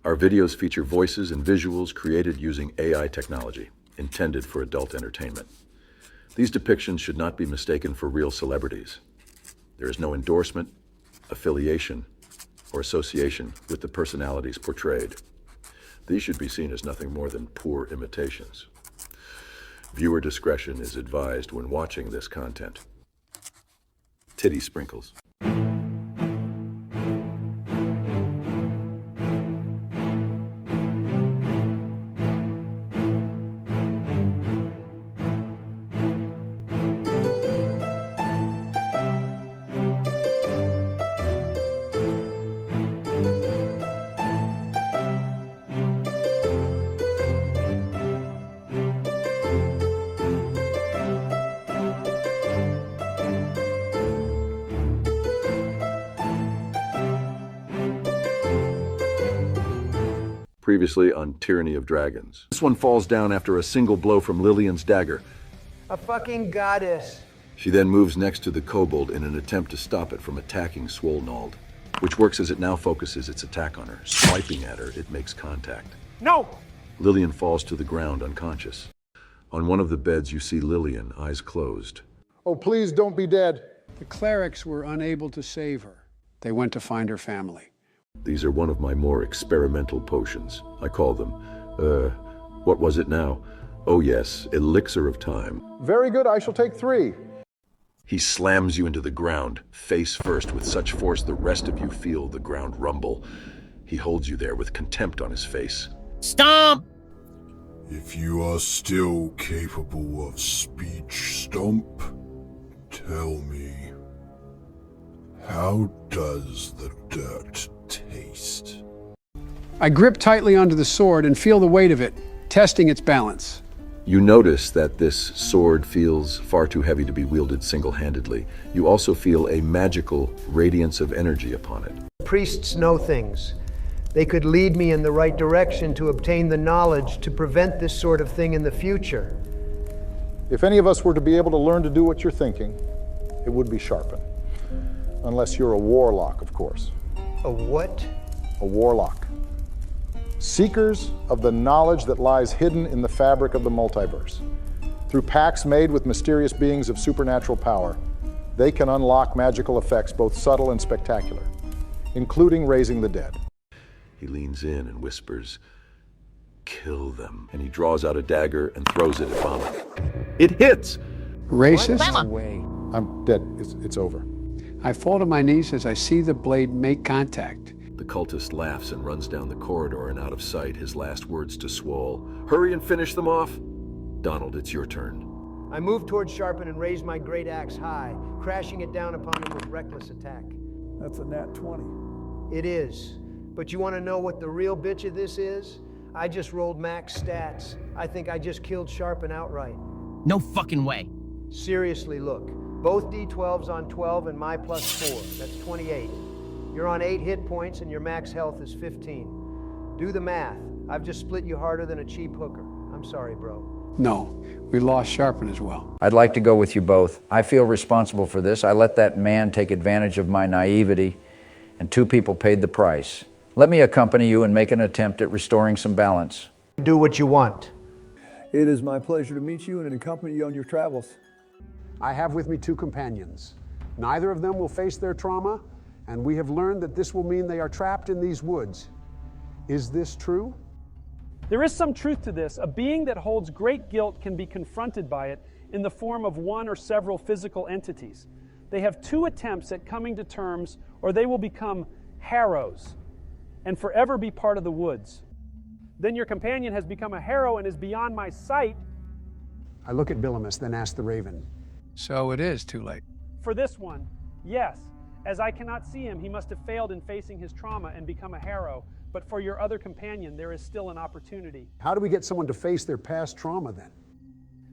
Our videos feature voices and visuals created using AI technology, intended for adult entertainment. These depictions should not be mistaken for real celebrities. There is no endorsement, affiliation, or association with the personalities portrayed. These should be seen as nothing more than poor imitations. Viewer discretion is advised when watching this content. Titty sprinkles. Previously on Tyranny of Dragons. This one falls down after a single blow from Lillian's dagger. A fucking goddess. She then moves next to the kobold in an attempt to stop it from attacking Swolnald, which works as it now focuses its attack on her. Swiping at her, it makes contact. No! Lillian falls to the ground unconscious. On one of the beds, you see Lillian, eyes closed. Oh, please don't be dead. The clerics were unable to save her. They went to find her family. These are one of my more experimental potions. I call them, what was it now? Oh yes, elixir of time. Very good, I shall take 3. He slams you into the ground, face first, with such force the rest of you feel the ground rumble. He holds you there with contempt on his face. Stomp! If you are still capable of speech, Stomp, tell me, how does the dirt taste? I grip tightly onto the sword and feel the weight of it, testing its balance. You notice that this sword feels far too heavy to be wielded single-handedly. You also feel a magical radiance of energy upon it. Priests know things. They could lead me in the right direction to obtain the knowledge to prevent this sort of thing in the future. If any of us were to be able to learn to do what you're thinking, it would be Sharpen. Unless you're a warlock, of course. A what? A warlock. Seekers of the knowledge that lies hidden in the fabric of the multiverse. Through pacts made with mysterious beings of supernatural power, they can unlock magical effects both subtle and spectacular, including raising the dead. He leans in and whispers, "Kill them." And he draws out a dagger and throws it at Bama. It hits! Racist? I'm dead. It's over. I fall to my knees as I see the blade make contact. The cultist laughs and runs down the corridor and out of sight, his last words to Swole. "Hurry and finish them off." Donald, it's your turn. I move towards Sharpen and raise my great axe high, crashing it down upon him with reckless attack. That's a nat 20. It is. But you want to know what the real bitch of this is? I just rolled max stats. I think I just killed Sharpen outright. No fucking way. Seriously, look. Both D12s on 12 and my plus 4. That's 28. You're on 8 hit points and your max health is 15. Do the math. I've just split you harder than a cheap hooker. I'm sorry, bro. No, we lost Sharpen as well. I'd like to go with you both. I feel responsible for this. I let that man take advantage of my naivety, and 2 people paid the price. Let me accompany you and make an attempt at restoring some balance. Do what you want. It is my pleasure to meet you and accompany you on your travels. I have with me 2 companions. Neither of them will face their trauma, and we have learned that this will mean they are trapped in these woods. Is this true? There is some truth to this. A being that holds great guilt can be confronted by it in the form of one or several physical entities. They have 2 attempts at coming to terms, or they will become harrows and forever be part of the woods. Then your companion has become a harrow and is beyond my sight. I look at Billamus, then ask the Raven. So it is too late. For this one, yes. As I cannot see him, he must have failed in facing his trauma and become a harrow. But for your other companion, there is still an opportunity. How do we get someone to face their past trauma then?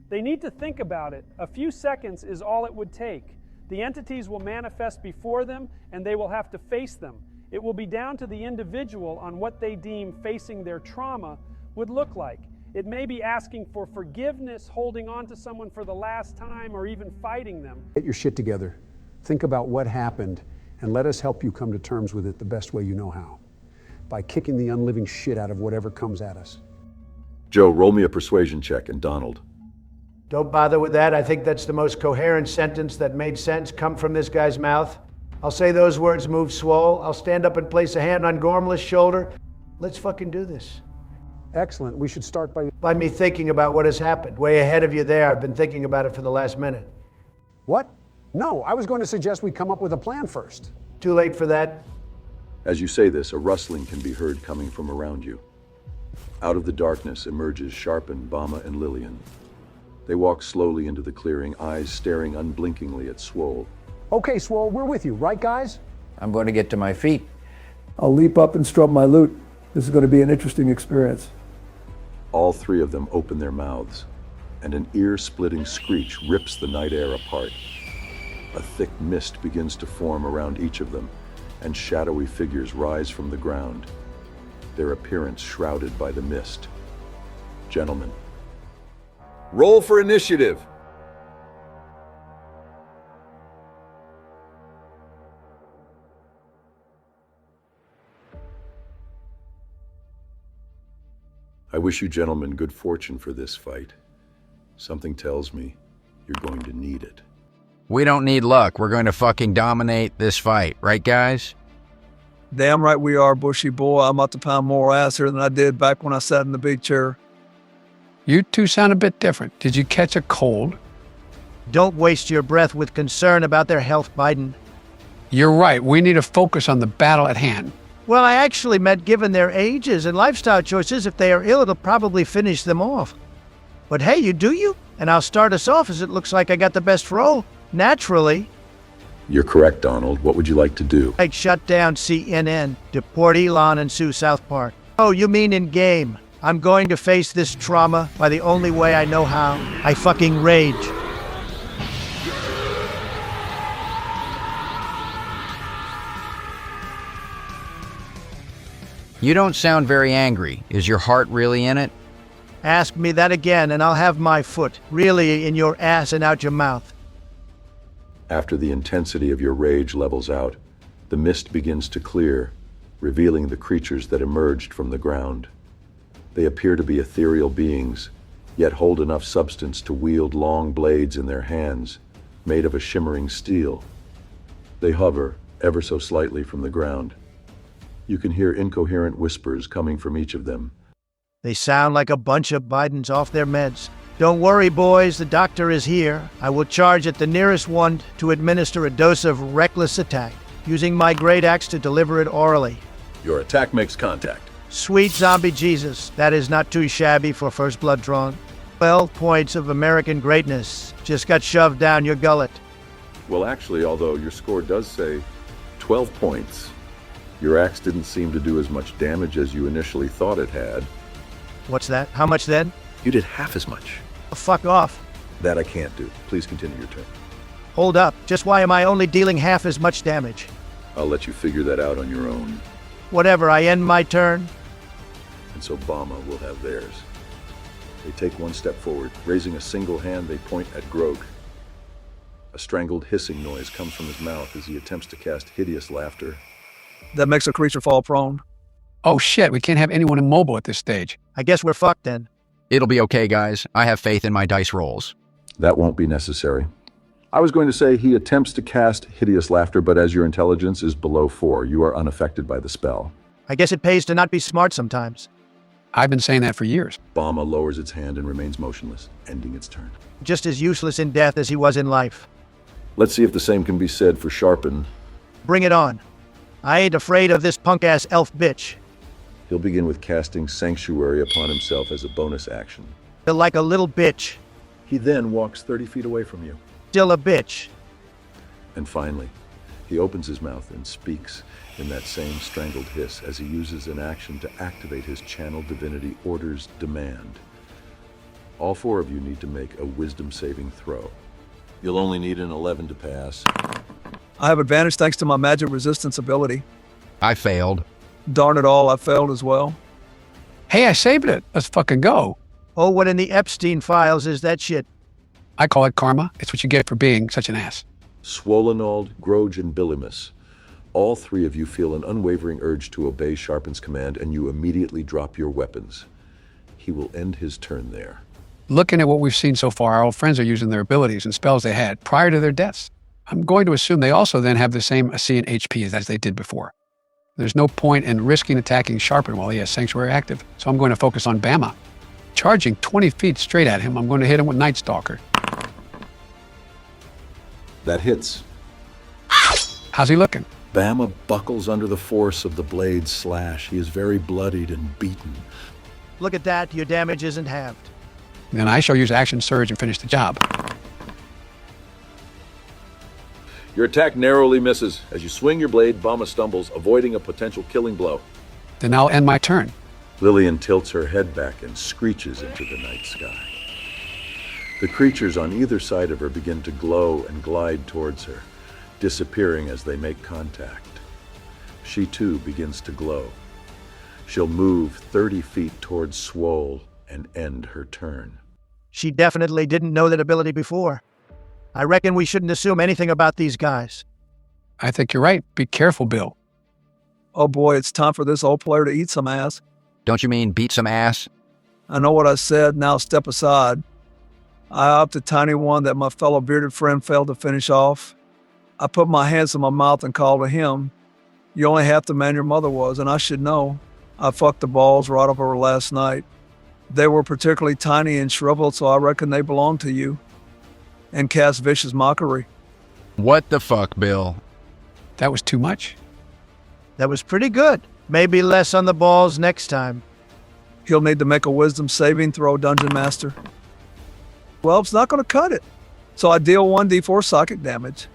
They need to think about it. A few seconds is all it would take. The entities will manifest before them, and they will have to face them. It will be down to the individual on what they deem facing their trauma would look like. It may be asking for forgiveness, holding on to someone for the last time, or even fighting them. Get your shit together. Think about what happened, and let us help you come to terms with it the best way you know how. by kicking the unliving shit out of whatever comes at us. Joe, roll me a persuasion check, and Donald. Don't bother with that. I think that's the most coherent sentence that made sense come from this guy's mouth. I'll say those words, move swole. I'll stand up and place a hand on Gormless' shoulder. Let's fucking do this. Excellent. We should start By me thinking about what has happened. Way ahead of you there. I've been thinking about it for the last minute. What? No, I was going to suggest we come up with a plan first. Too late for that? As you say this, a rustling can be heard coming from around you. Out of the darkness emerges Sharpen, Bama, and Lillian. They walk slowly into the clearing, eyes staring unblinkingly at Swole. Okay, Swole, we're with you, right, guys? I'm going to get to my feet. I'll leap up and strub my loot. This is going to be an interesting experience. All three of them open their mouths, and an ear-splitting screech rips the night air apart. A thick mist begins to form around each of them, and shadowy figures rise from the ground, their appearance shrouded by the mist. Gentlemen, roll for initiative! I wish you gentlemen good fortune for this fight. Something tells me you're going to need it. We don't need luck. We're going to fucking dominate this fight. Right, guys? Damn right we are, bushy boy. I'm about to pound more ass here than I did back when I sat in the big chair. You two sound a bit different. Did you catch a cold? Don't waste your breath with concern about their health, Biden. You're right. We need to focus on the battle at hand. Well, I actually meant given their ages and lifestyle choices, if they are ill, it'll probably finish them off. But hey, you do you? And I'll start us off as it looks like I got the best roll. Naturally. You're correct, Donald. What would you like to do? I'd shut down CNN, deport Elon and sue South Park. Oh, you mean in game? I'm going to face this trauma by the only way I know how. I fucking rage. You don't sound very angry. Is your heart really in it? Ask me that again and I'll have my foot really in your ass and out your mouth. After the intensity of your rage levels out, the mist begins to clear, revealing the creatures that emerged from the ground. They appear to be ethereal beings, yet hold enough substance to wield long blades in their hands, made of a shimmering steel. They hover, ever so slightly from the ground. You can hear incoherent whispers coming from each of them. They sound like a bunch of Bidens off their meds. Don't worry, boys, the doctor is here. I will charge at the nearest one to administer a dose of reckless attack, using my great axe to deliver it orally. Your attack makes contact. Sweet zombie Jesus, that is not too shabby for first blood drawn. 12 points of American greatness just got shoved down your gullet. Well, actually, although your score does say 12 points, your axe didn't seem to do as much damage as you initially thought it had. What's that? How much then? You did half as much. Fuck off. That I can't do. Please continue your turn. Hold up. Just why am I only dealing half as much damage? I'll let you figure that out on your own. Whatever, I end my turn. And so Bama will have theirs. They take one step forward. Raising a single hand, they point at Grog. A strangled hissing noise comes from his mouth as he attempts to cast hideous laughter. That makes a creature fall prone. Oh shit, we can't have anyone immobile at this stage. I guess we're fucked then. It'll be okay, guys. I have faith in my dice rolls. That won't be necessary. I was going to say he attempts to cast hideous laughter, but as your intelligence is below 4, you are unaffected by the spell. I guess it pays to not be smart sometimes. I've been saying that for years. Bama lowers its hand and remains motionless, ending its turn. Just as useless in death as he was in life. Let's see if the same can be said for Sharpen. Bring it on. I ain't afraid of this punk-ass elf bitch. He'll begin with casting Sanctuary upon himself as a bonus action. Like a little bitch. He then walks 30 feet away from you. Still a bitch. And finally, he opens his mouth and speaks in that same strangled hiss as he uses an action to activate his channel divinity Order's Demand. All 4 of you need to make a wisdom saving throw. You'll only need an 11 to pass. I have advantage thanks to my magic resistance ability. I failed. Darn it all, I failed as well. Hey, I saved it. Let's fucking go. Oh, what in the Epstein files is that shit? I call it karma. It's what you get for being such an ass. Swolenold, Grog, and Billimus, All three of you feel an unwavering urge to obey Sharpen's command, and you immediately drop your weapons. He will end his turn there. Looking at what we've seen so far, our old friends are using their abilities and spells they had prior to their deaths. I'm going to assume they also then have the same AC and HP as they did before. There's no point in risking attacking Sharpen while he has Sanctuary active, so I'm going to focus on Bama. Charging 20 feet straight at him, I'm going to hit him with Night Stalker. That hits. How's he looking? Bama buckles under the force of the blade's slash. He is very bloodied and beaten. Look at that, your damage isn't halved. Then I shall use Action Surge and finish the job. Your attack narrowly misses. As you swing your blade, Bama stumbles, avoiding a potential killing blow. Then I'll end my turn. Lillian tilts her head back and screeches into the night sky. The creatures on either side of her begin to glow and glide towards her, disappearing as they make contact. She too begins to glow. She'll move 30 feet towards Swole and end her turn. She definitely didn't know that ability before. I reckon we shouldn't assume anything about these guys. I think you're right. Be careful, Bill. Oh boy, it's time for this old player to eat some ass. Don't you mean beat some ass? I know what I said, now step aside. I opt a tiny one that my fellow bearded friend failed to finish off. I put my hands in my mouth and called to him. You're only half the man your mother was, and I should know. I fucked the balls right up over last night. They were particularly tiny and shriveled, so I reckon they belong to you. And cast vicious mockery. What the fuck, Bill? That was too much? That was pretty good. Maybe less on the balls next time. He'll need to make a wisdom saving throw, Dungeon Master. Well, it's not going to cut it. So I deal 1d4 psychic damage.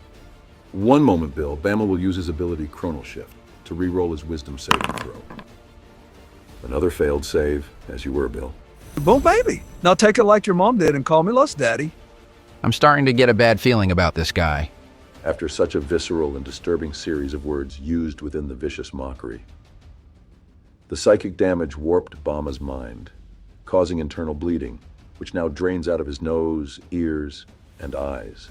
One moment, Bill. Bama will use his ability Chronal Shift to re-roll his wisdom saving throw. Another failed save, as you were, Bill. Boom, baby. Now take it like your mom did and call me Lust Daddy. I'm starting to get a bad feeling about this guy. After such a visceral and disturbing series of words used within the vicious mockery, the psychic damage warped Bama's mind, causing internal bleeding, which now drains out of his nose, ears, and eyes.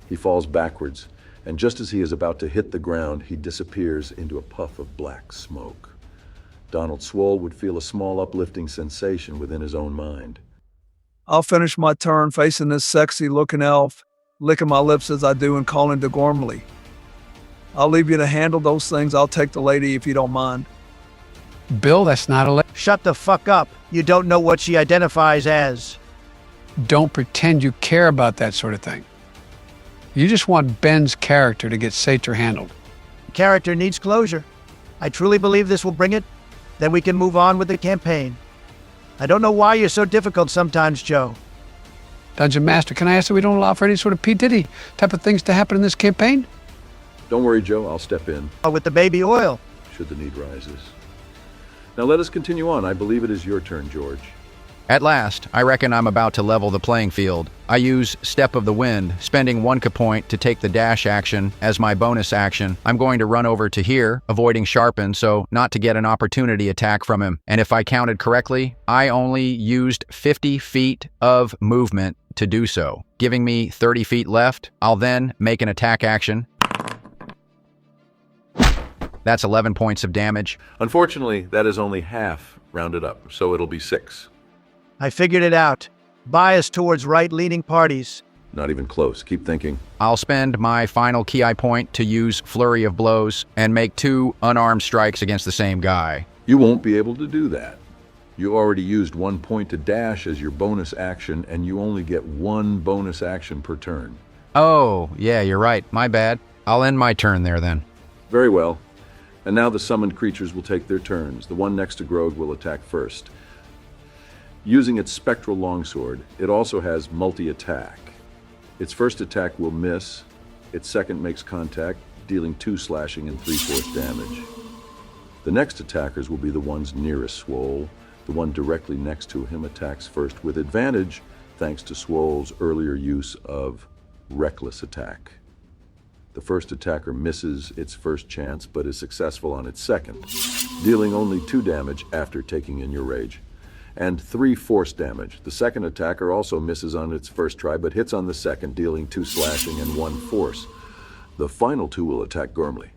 He falls backwards, and just as he is about to hit the ground, he disappears into a puff of black smoke. Donald Swole would feel a small uplifting sensation within his own mind. I'll finish my turn facing this sexy-looking elf, licking my lips as I do and calling to Gormley. I'll leave you to handle those things. I'll take the lady if you don't mind. Bill, that's not a Shut the fuck up. You don't know what she identifies as. Don't pretend you care about that sort of thing. You just want Ben's character to get Satyr handled. Character needs closure. I truly believe this will bring it. Then we can move on with the campaign. I don't know why you're so difficult sometimes, Joe. Dungeon Master, can I ask that we don't allow for any sort of P. Diddy type of things to happen in this campaign? Don't worry, Joe. I'll step in. With the baby oil. Should the need rises. Now let us continue on. I believe it is your turn, George. At last, I reckon I'm about to level the playing field. I use Step of the Wind, spending 1 point to take the dash action as my bonus action. I'm going to run over to here, avoiding Sharpen so not to get an opportunity attack from him. And if I counted correctly, I only used 50 feet of movement to do so, giving me 30 feet left. I'll then make an attack action. That's 11 points of damage. Unfortunately, that is only half rounded up, so it'll be 6. I figured it out. Bias towards right-leaning parties. Not even close. Keep thinking. I'll spend my final ki point to use Flurry of Blows and make 2 unarmed strikes against the same guy. You won't be able to do that. You already used 1 point to dash as your bonus action, and you only get 1 bonus action per turn. Oh, yeah, you're right. My bad. I'll end my turn there then. Very well. And now the summoned creatures will take their turns. The one next to Grog will attack first. Using its spectral longsword, it also has multi-attack. Its first attack will miss. Its second makes contact, dealing 2 slashing and 3 force damage. The next attackers will be the ones nearest Swole. The one directly next to him attacks first with advantage, thanks to Swole's earlier use of reckless attack. The first attacker misses its first chance, but is successful on its second, dealing only 2 damage after taking in your rage, and 3 force damage. The second attacker also misses on its first try, but hits on the second, dealing 2 slashing and 1 force. The final 2 will attack Gormley.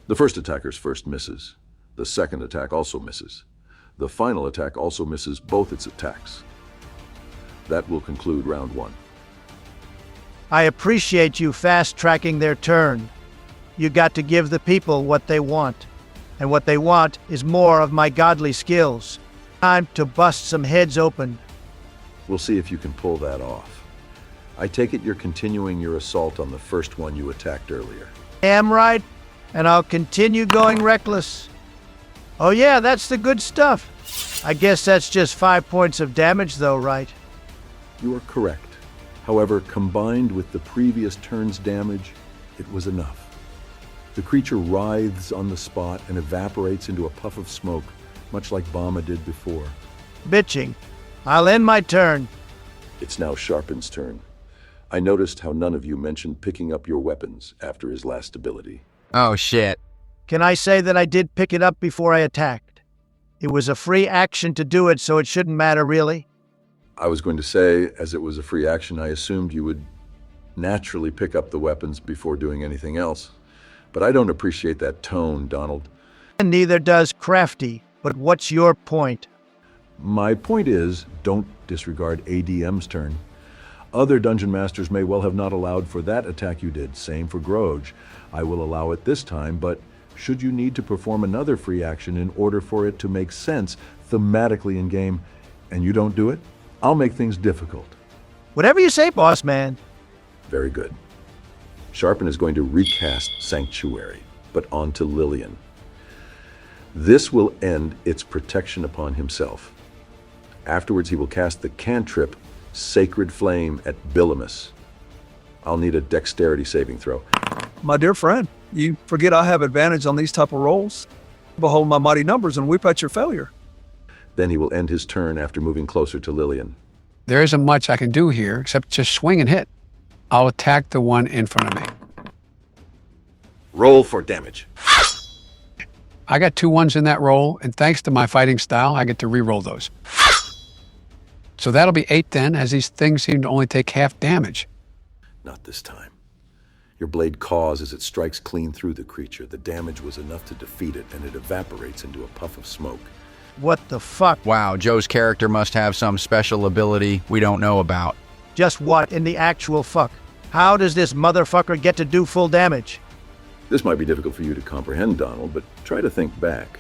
The first attacker's first misses. The second attack also misses. The final attack also misses both its attacks. That will conclude round 1. I appreciate you fast-tracking their turn. You got to give the people what they want. And what they want is more of my godly skills. Time to bust some heads open. We'll see if you can pull that off. I take it you're continuing your assault on the first one you attacked earlier. Am right, and I'll continue going reckless. Oh yeah, that's the good stuff. I guess that's just 5 points of damage though, right? You are correct. However, combined with the previous turn's damage, it was enough. The creature writhes on the spot and evaporates into a puff of smoke, much like Bama did before. Bitching. I'll end my turn. It's now Sharpen's turn. I noticed how none of you mentioned picking up your weapons after his last ability. Oh, shit. Can I say that I did pick it up before I attacked? It was a free action to do it, so it shouldn't matter, really. I was going to say, as it was a free action, I assumed you would naturally pick up the weapons before doing anything else. But I don't appreciate that tone, Donald. And neither does Crafty. But what's your point? My point is, don't disregard ADM's turn. Other dungeon masters may well have not allowed for that attack you did. Same for Groge. I will allow it this time, but should you need to perform another free action in order for it to make sense thematically in game, and you don't do it, I'll make things difficult. Whatever you say, boss man. Very good. Sharpen is going to recast Sanctuary, but onto Lillian. This will end its protection upon himself. Afterwards, he will cast the cantrip Sacred Flame at Billamus. I'll need a dexterity saving throw. My dear friend, you forget I have advantage on these type of rolls. Behold my mighty numbers and weep at your failure. Then he will end his turn after moving closer to Lillian. There isn't much I can do here except just swing and hit. I'll attack the one in front of me. Roll for damage. I got 2 1s in that roll, and thanks to my fighting style, I get to re-roll those. So that'll be 8 then, as these things seem to only take half damage. Not this time. Your blade caws as it strikes clean through the creature. The damage was enough to defeat it, and it evaporates into a puff of smoke. What the fuck? Wow, Joe's character must have some special ability we don't know about. Just what in the actual fuck? How does this motherfucker get to do full damage? This might be difficult for you to comprehend, Donald, but try to think back.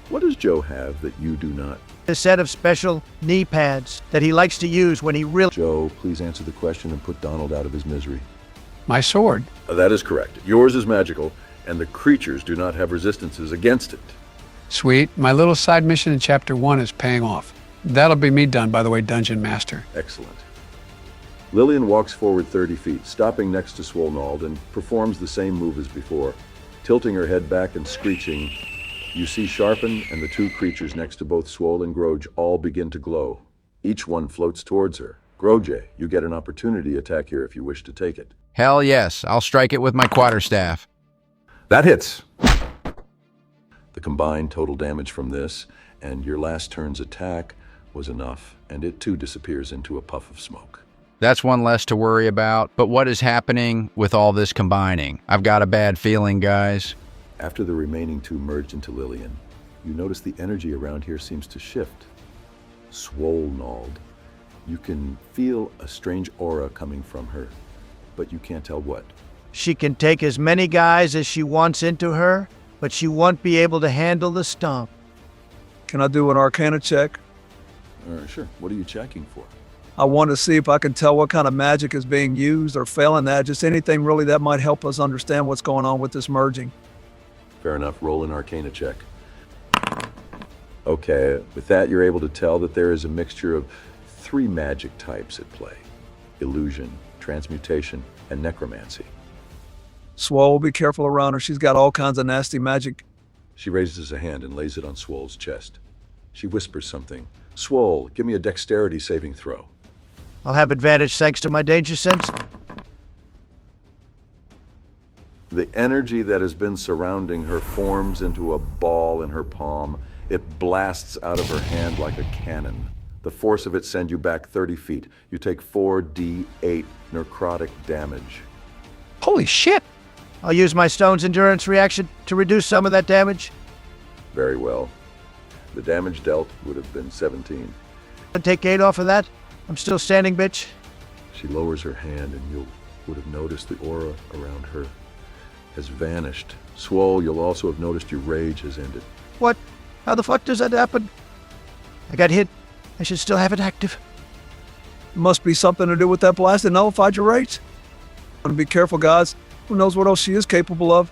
What does Joe have that you do not? A set of special knee pads that he likes to use when he really... Joe, please answer the question and put Donald out of his misery. My sword. That is correct. Yours is magical, and the creatures do not have resistances against it. Sweet. My little side mission in Chapter 1 is paying off. That'll be me done, by the way, Dungeon Master. Excellent. Lillian walks forward 30 feet, stopping next to Swolnald, and performs the same move as before. Tilting her head back and screeching, you see Sharpen and the 2 creatures next to both Swole and Groge all begin to glow. Each one floats towards her. Groge, you get an opportunity attack here if you wish to take it. Hell yes, I'll strike it with my quarterstaff. That hits. The combined total damage from this and your last turn's attack was enough, and it too disappears into a puff of smoke. That's one less to worry about, but what is happening with all this combining? I've got a bad feeling, guys. After the remaining 2 merge into Lillian, you notice the energy around here seems to shift. Swolnald, you can feel a strange aura coming from her, but you can't tell what. She can take as many guys as she wants into her, but she won't be able to handle the stomp. Can I do an Arcana check? Sure. What are you checking for? I want to see if I can tell what kind of magic is being used or failing that. Just anything really that might help us understand what's going on with this merging. Fair enough. Roll an Arcana check. Okay, with that you're able to tell that there is a mixture of 3 magic types at play. Illusion, transmutation, and necromancy. Swole, be careful around her. She's got all kinds of nasty magic. She raises a hand and lays it on Swole's chest. She whispers something. Swole, give me a dexterity saving throw. I'll have advantage thanks to my danger sense. The energy that has been surrounding her forms into a ball in her palm. It blasts out of her hand like a cannon. The force of it sends you back 30 feet. You take 4d8 necrotic damage. Holy shit! I'll use my stone's endurance reaction to reduce some of that damage. Very well. The damage dealt would have been 17. I'll take 8 off of that. I'm still standing, bitch. She lowers her hand and you would have noticed the aura around her has vanished. Swole, you'll also have noticed your rage has ended. What? How the fuck does that happen? I got hit. I should still have it active. It must be something to do with that blast that nullified your rates. Want to be careful, guys. Who knows what else she is capable of?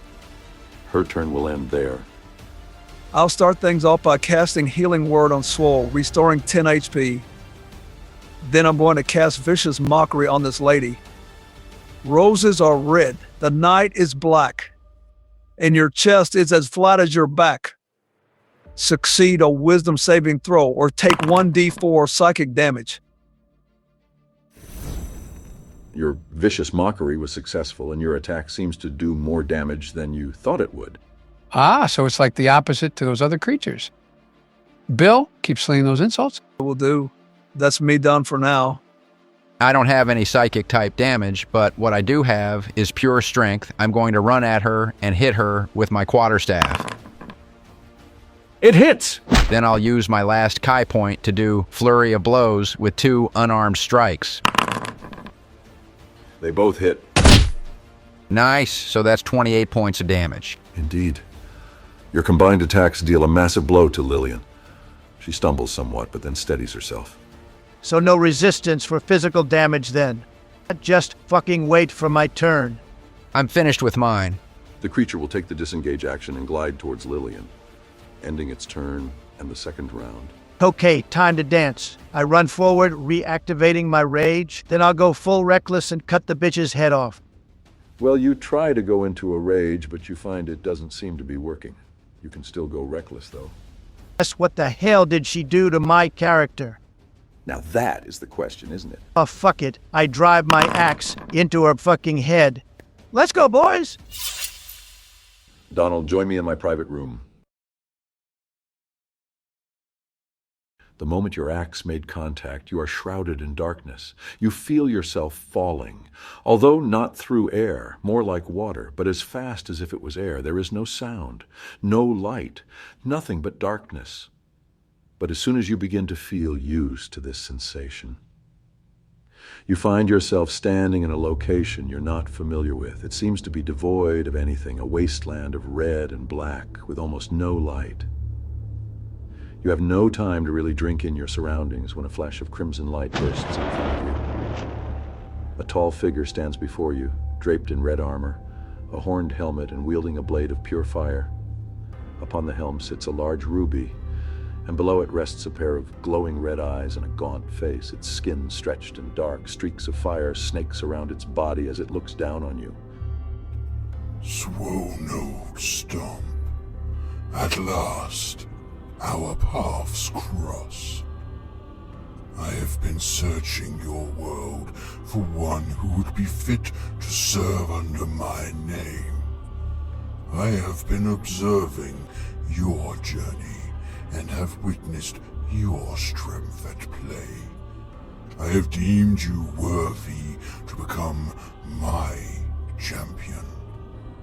Her turn will end there. I'll start things off by casting Healing Word on Swole, restoring 10 HP. Then I'm going to cast Vicious Mockery on this lady. Roses are red. The night is black. And your chest is as flat as your back. Succeed a wisdom saving throw or take 1d4 psychic damage. Your vicious mockery was successful, and your attack seems to do more damage than you thought it would. Ah, so it's like the opposite to those other creatures. Bill, keep slinging those insults. Will do. That's me done for now. I don't have any psychic type damage, but what I do have is pure strength. I'm going to run at her and hit her with my quarterstaff. It hits! Then I'll use my last Kai point to do flurry of blows with 2 unarmed strikes. They both hit. Nice, so that's 28 points of damage. Indeed. Your combined attacks deal a massive blow to Lillian. She stumbles somewhat, but then steadies herself. So no resistance for physical damage then. Just fucking wait for my turn. I'm finished with mine. The creature will take the disengage action and glide towards Lillian, ending its turn and the second round. Okay, time to dance. I run forward, reactivating my rage, then I'll go full reckless and cut the bitch's head off. Well, you try to go into a rage, but you find it doesn't seem to be working. You can still go reckless, though. Yes, what the hell did she do to my character? Now that is the question, isn't it? Oh, fuck it. I drive my axe into her fucking head. Let's go, boys! Donald, join me in my private room. The moment your axe made contact, you are shrouded in darkness. You feel yourself falling, although not through air, more like water, but as fast as if it was air. There is no sound, no light, nothing but darkness. But as soon as you begin to feel used to this sensation, you find yourself standing in a location you're not familiar with. It seems to be devoid of anything, a wasteland of red and black with almost no light. You have no time to really drink in your surroundings when a flash of crimson light bursts in front of you. A tall figure stands before you, draped in red armor, a horned helmet and wielding a blade of pure fire. Upon the helm sits a large ruby, and below it rests a pair of glowing red eyes and a gaunt face, its skin stretched and dark. Streaks of fire snakes around its body as it looks down on you. Swole-nosed stomp. At last, our paths cross. I have been searching your world for one who would be fit to serve under my name. I have been observing your journey and have witnessed your strength at play. I have deemed you worthy to become my champion.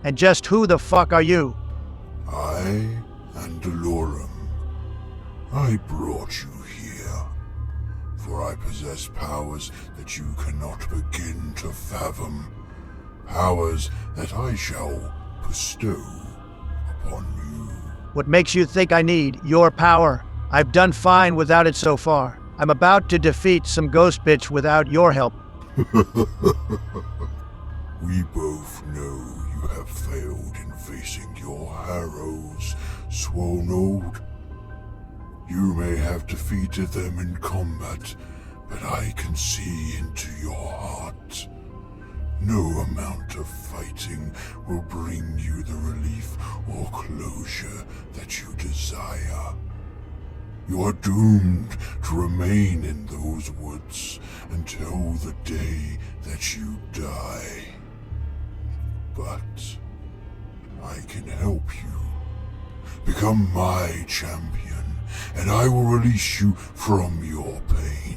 And just who the fuck are you? I am Delorum. I brought you here, for I possess powers that you cannot begin to fathom. Powers that I shall bestow upon you. What makes you think I need your power? I've done fine without it so far. I'm about to defeat some ghost bitch without your help. We both know you have failed in facing your Harrows, Swole-nosed. You may have defeated them in combat, but I can see into your heart. No amount of fighting will bring you the relief or closure that you desire. You are doomed to remain in those woods until the day that you die. But I can help you. Become my champion, and I will release you from your pain.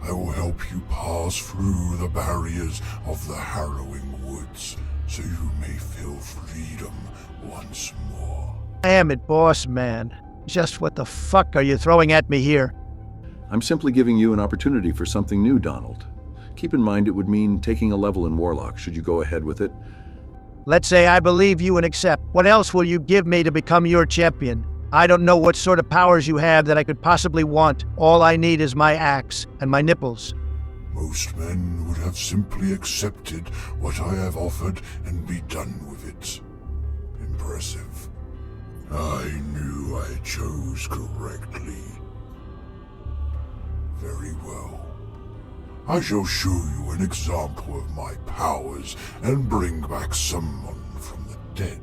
I will help you pass through the barriers of the harrowing woods, so you may feel freedom once more. Damn it, boss man. Just what the fuck are you throwing at me here? I'm simply giving you an opportunity for something new, Donald. Keep in mind it would mean taking a level in Warlock. Should you go ahead with it? Let's say I believe you and accept. What else will you give me to become your champion? I don't know what sort of powers you have that I could possibly want. All I need is my axe and my nipples. Most men would have simply accepted what I have offered and be done with it. Impressive. I knew I chose correctly. Very well. I shall show you an example of my powers and bring back someone from the dead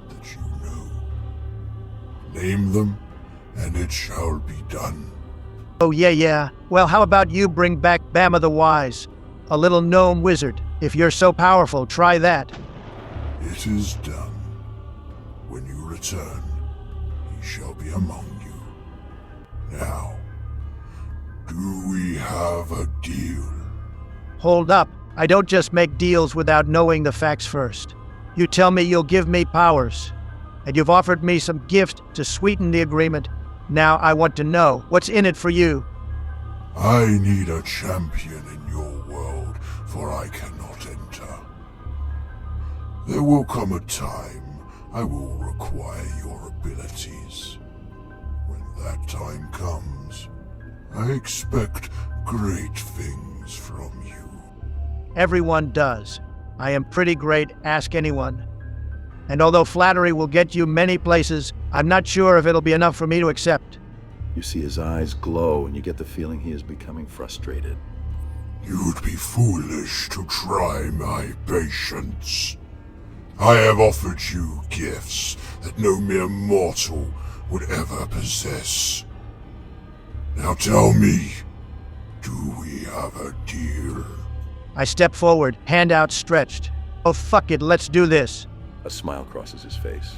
that you know. Name them, and it shall be done. Oh yeah. Well, how about you bring back Bama the Wise? A little gnome wizard. If you're so powerful, try that. It is done. When you return, he shall be among you. Now, do we have a deal? Hold up. I don't just make deals without knowing the facts first. You tell me you'll give me powers, and you've offered me some gift to sweeten the agreement. Now I want to know, what's in it for you? I need a champion in your world, for I cannot enter. There will come a time I will require your abilities. When that time comes, I expect great things from you. Everyone does. I am pretty great, ask anyone. And although flattery will get you many places, I'm not sure if it'll be enough for me to accept. You see his eyes glow, and you get the feeling he is becoming frustrated. You'd be foolish to try my patience. I have offered you gifts that no mere mortal would ever possess. Now tell me, do we have a deal? I step forward, hand outstretched. Oh fuck it, let's do this. A smile crosses his face.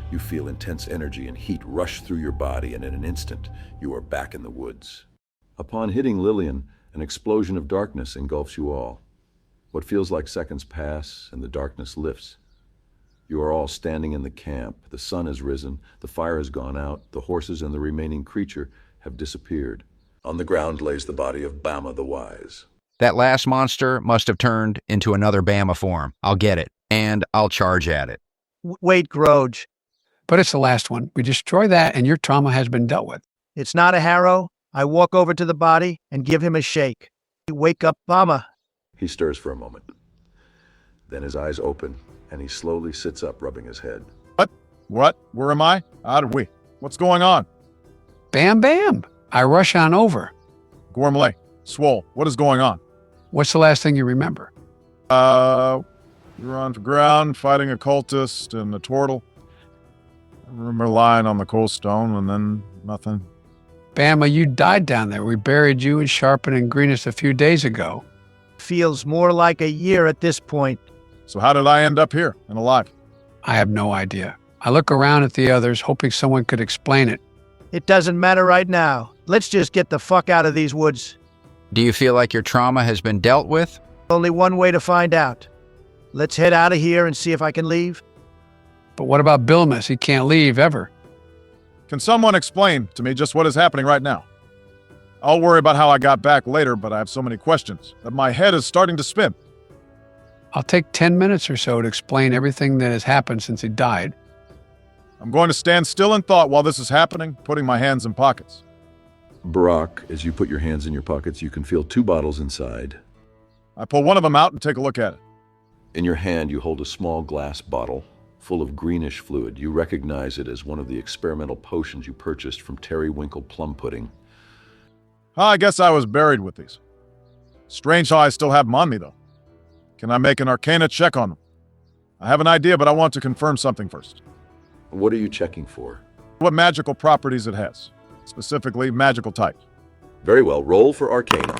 You feel intense energy and heat rush through your body, and in an instant, you are back in the woods. Upon hitting Lillian, an explosion of darkness engulfs you all. What feels like seconds pass, and the darkness lifts. You are all standing in the camp. The sun has risen, the fire has gone out, the horses and the remaining creature have disappeared. On the ground lays the body of Bama the Wise. That last monster must have turned into another Bama form. I'll get it, and I'll charge at it. Wait, Groge. But it's the last one. We destroy that, and your trauma has been dealt with. It's not a harrow. I walk over to the body and give him a shake. Wake up, Bama. He stirs for a moment. Then his eyes open, and he slowly sits up, rubbing his head. What? Where am I? How did we? What's going on? Bam. I rush on over. Gormley, Swole, what is going on? What's the last thing you remember? We were on the ground fighting a cultist and a turtle. I remember lying on the cold stone and then nothing. Bama, you died down there. We buried you and Sharpen and Greenest a few days ago. Feels more like a year at this point. So how did I end up here and alive? I have no idea. I look around at the others, hoping someone could explain it. It doesn't matter right now. Let's just get the fuck out of these woods. Do you feel like your trauma has been dealt with? Only one way to find out. Let's head out of here and see if I can leave. But what about Bilmus? He can't leave ever. Can someone explain to me just what is happening right now? I'll worry about how I got back later, but I have so many questions that my head is starting to spin. I'll take 10 minutes or so to explain everything that has happened since he died. I'm going to stand still in thought while this is happening, putting my hands in pockets. Brock, as you put your hands in your pockets, you can feel 2 bottles inside. I pull one of them out and take a look at it. In your hand, you hold a small glass bottle full of greenish fluid. You recognize it as one of the experimental potions you purchased from Terry Winkle Plum Pudding. I guess I was buried with these. Strange how I still have them on me, though. Can I make an Arcana check on them? I have an idea, but I want to confirm something first. What are you checking for? What magical properties it has. Specifically, magical type. Very well, roll for Arcana.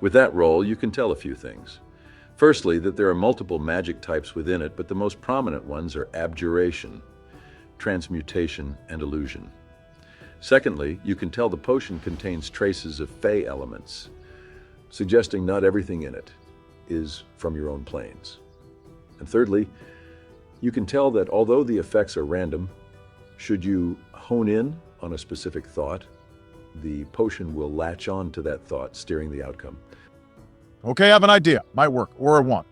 With that roll, you can tell a few things. Firstly, that there are multiple magic types within it, but the most prominent ones are abjuration, transmutation, and illusion. Secondly, you can tell the potion contains traces of fey elements, suggesting not everything in it is from your own planes. And thirdly, you can tell that although the effects are random, should you hone in on a specific thought, the potion will latch on to that thought, steering the outcome. Okay, I have an idea. Might work, or it won't.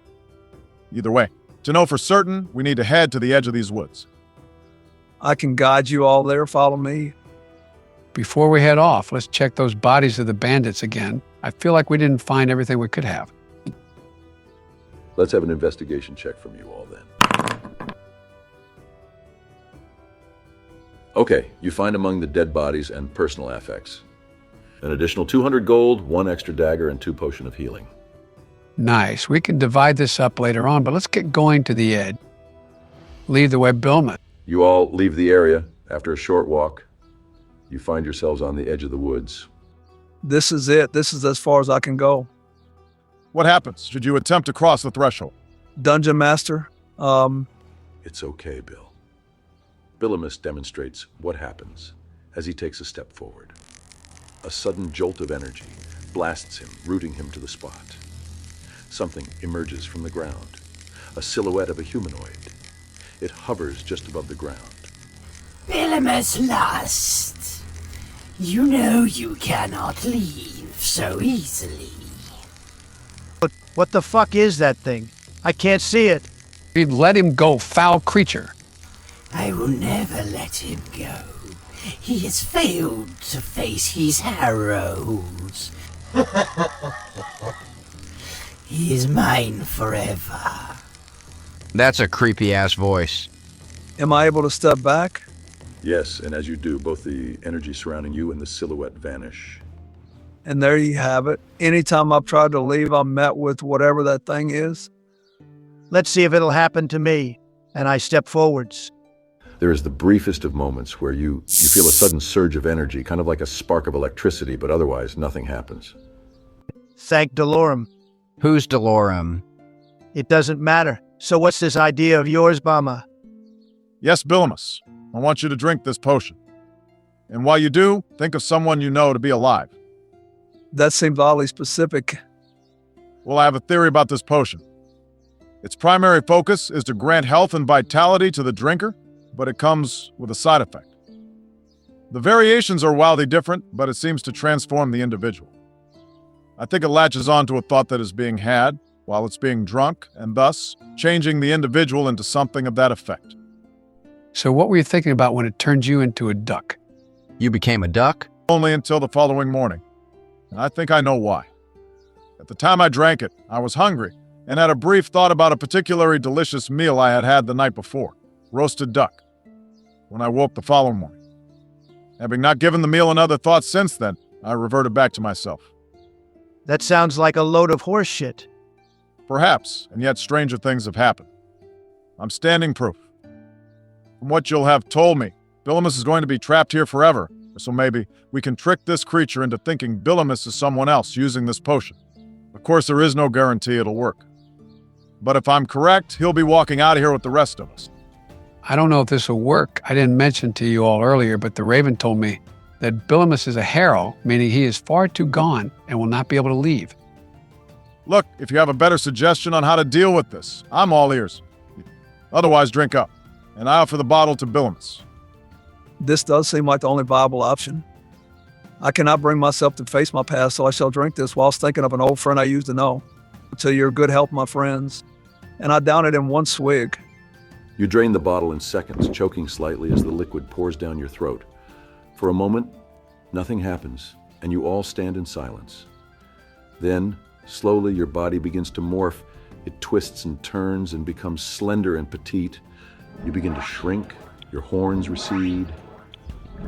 Either way, to know for certain, we need to head to the edge of these woods. I can guide you all there. Follow me. Before we head off, let's check those bodies of the bandits again. I feel like we didn't find everything we could have. Let's have an investigation check from you all then. Okay, you find among the dead bodies and personal affects an additional 200 gold, 1 extra dagger, and 2 potion of healing. Nice. We can divide this up later on, but let's get going to the edge. Leave the way Billman. You all leave the area. After a short walk, you find yourselves on the edge of the woods. This is it. This is as far as I can go. What happens should you attempt to cross the threshold? Dungeon Master, It's okay, Bill. Billimus demonstrates what happens as he takes a step forward. A sudden jolt of energy blasts him, rooting him to the spot. Something emerges from the ground, a silhouette of a humanoid. It hovers just above the ground. Billimus Lust, you know you cannot leave so easily. But what the fuck is that thing? I can't see it. We'd let him go, foul creature. I will never let him go. He has failed to face his harrows. He is mine forever. That's a creepy-ass voice. Am I able to step back? Yes, and as you do, both the energy surrounding you and the silhouette vanish. And there you have it. Anytime I've tried to leave, I'm met with whatever that thing is. Let's see if it'll happen to me. And I step forwards. There is the briefest of moments where you feel a sudden surge of energy, kind of like a spark of electricity, but otherwise nothing happens. Thank Delorum. Who's Delorum? It doesn't matter. So what's this idea of yours, Bama? Yes, Billimus. I want you to drink this potion. And while you do, think of someone you know to be alive. That seems oddly specific. Well, I have a theory about this potion. Its primary focus is to grant health and vitality to the drinker, but it comes with a side effect. The variations are wildly different, but it seems to transform the individual. I think it latches on to a thought that is being had while it's being drunk, and thus changing the individual into something of that effect. So what were you thinking about when it turned you into a duck? You became a duck? Only until the following morning. And I think I know why. At the time I drank it, I was hungry and had a brief thought about a particularly delicious meal I had had the night before, roasted duck, when I woke the following morning. Having not given the meal another thought since then, I reverted back to myself. That sounds like a load of horse shit. Perhaps, and yet stranger things have happened. I'm standing proof. From what you'll have told me, Billimus is going to be trapped here forever, so maybe we can trick this creature into thinking Billimus is someone else using this potion. Of course, there is no guarantee it'll work. But if I'm correct, he'll be walking out of here with the rest of us. I don't know if this will work. I didn't mention to you all earlier, but the Raven told me that Billimus is a harrow, meaning he is far too gone and will not be able to leave. Look, if you have a better suggestion on how to deal with this, I'm all ears. Otherwise, drink up, and I offer the bottle to Billimus. This does seem like the only viable option. I cannot bring myself to face my past, so I shall drink this whilst thinking of an old friend I used to know. To your good health, my friends. And I down it in one swig. You drain the bottle in seconds, choking slightly as the liquid pours down your throat. For a moment, nothing happens, and you all stand in silence. Then, slowly, your body begins to morph. It twists and turns and becomes slender and petite. You begin to shrink, your horns recede,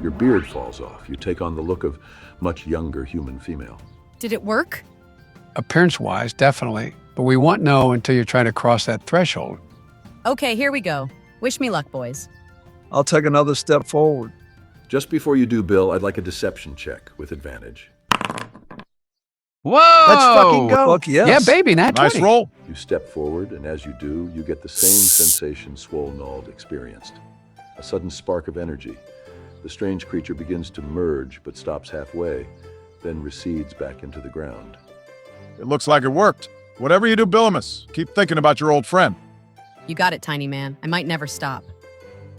your beard falls off. You take on the look of much younger human female. Did it work? Appearance-wise, definitely. But we won't know until you're trying to cross that threshold. Okay, here we go. Wish me luck, boys. I'll take another step forward. Just before you do, Bill, I'd like a deception check with advantage. Whoa! Let's fucking go. Fuck yes. Yeah, baby, nat 20. Nice roll. You step forward, and as you do, you get the same sensation Swole-Nulled experienced. A sudden spark of energy. The strange creature begins to merge, but stops halfway, then recedes back into the ground. It looks like it worked. Whatever you do, Bilimus, keep thinking about your old friend. You got it, tiny man. I might never stop.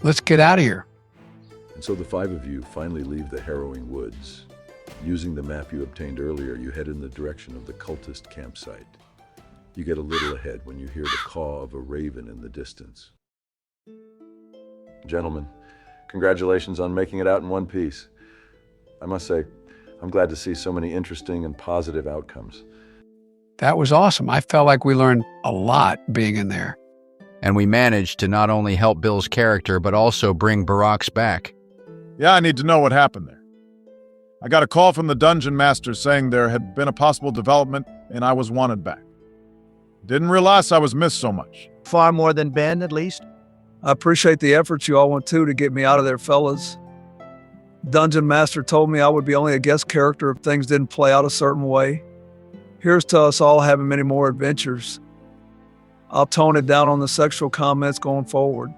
Let's get out of here. And so the five of you finally leave the harrowing woods. Using the map you obtained earlier, you head in the direction of the cultist campsite. You get a little ahead when you hear the caw of a raven in the distance. Gentlemen, congratulations on making it out in one piece. I must say, I'm glad to see so many interesting and positive outcomes. That was awesome. I felt like we learned a lot being in there. And we managed to not only help Bill's character, but also bring Barak's back. Yeah, I need to know what happened there. I got a call from the dungeon master saying there had been a possible development and I was wanted back. Didn't realize I was missed so much. Far more than Ben, at least. I appreciate the efforts you all went to get me out of there, fellas. Dungeon Master told me I would be only a guest character if things didn't play out a certain way. Here's to us all having many more adventures. I'll tone it down on the sexual comments going forward.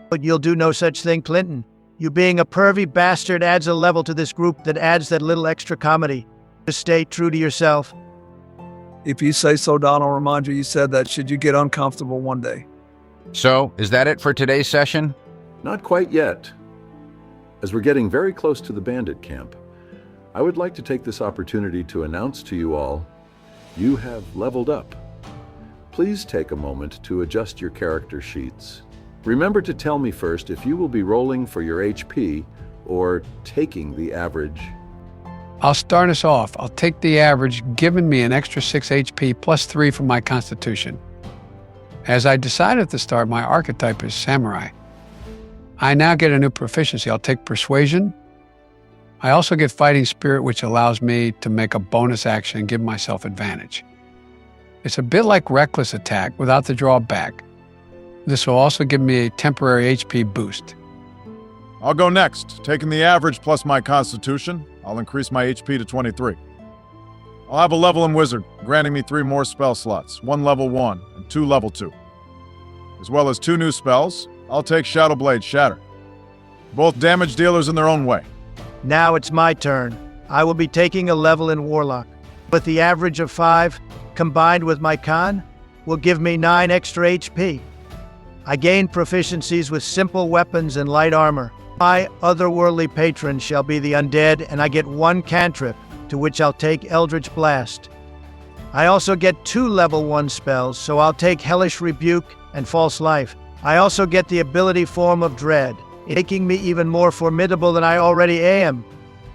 But you'll do no such thing, Clinton. You being a pervy bastard adds a level to this group that adds that little extra comedy. Just stay true to yourself. If you say so, Don, I'll remind you said that should you get uncomfortable one day. So, is that it for today's session? Not quite yet. As we're getting very close to the bandit camp, I would like to take this opportunity to announce to you all, you have leveled up. Please take a moment to adjust your character sheets. Remember to tell me first if you will be rolling for your HP or taking the average. I'll start us off. I'll take the average, giving me an extra 6 HP plus 3 from my constitution. As I decided at the start, my archetype is samurai. I now get a new proficiency. I'll take persuasion. I also get fighting spirit, which allows me to make a bonus action and give myself advantage. It's a bit like reckless attack without the drawback. This will also give me a temporary HP boost. I'll go next. Taking the average plus my constitution, I'll increase my HP to 23. I'll have a level in wizard, granting me 3 more spell slots, 1 level 1 and 2 level 2. As well as 2 new spells, I'll take Shadowblade Shatter. Both damage dealers in their own way. Now it's my turn. I will be taking a level in warlock. With the average of 5, combined with my con, will give me 9 extra HP. I gain proficiencies with simple weapons and light armor. My otherworldly patron shall be the undead, and I get 1 cantrip, to which I'll take Eldritch Blast. I also get 2 level 1 spells, so I'll take Hellish Rebuke and False Life. I also get the ability Form of Dread, making me even more formidable than I already am.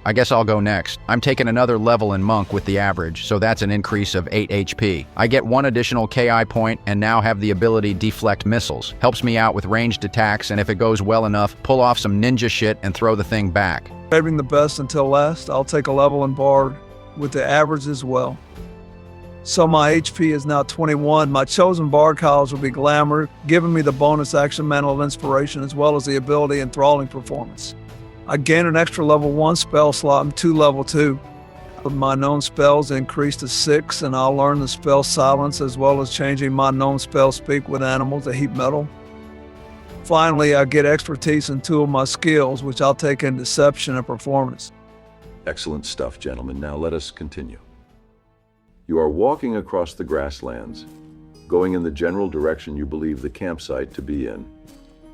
I guess I'll go next. I'm taking another level in Monk with the average, so that's an increase of 8 HP. I get 1 additional KI point and now have the ability Deflect Missiles. Helps me out with ranged attacks, and if it goes well enough, pull off some ninja shit and throw the thing back. Saving the best until last, I'll take a level in Bard with the average as well. So my HP is now 21. My chosen Bard college will be Glamour, giving me the bonus action Mantle of Inspiration as well as the ability Enthralling Performance. I gain an extra level 1 spell slot and 2 level 2. My known spells increase to 6, and I'll learn the spell Silence as well as changing my known spell Speak with Animals to Heat Metal. Finally, I get expertise in 2 of my skills, which I'll take in Deception and Performance. Excellent stuff, gentlemen. Now let us continue. You are walking across the grasslands, going in the general direction you believe the campsite to be in.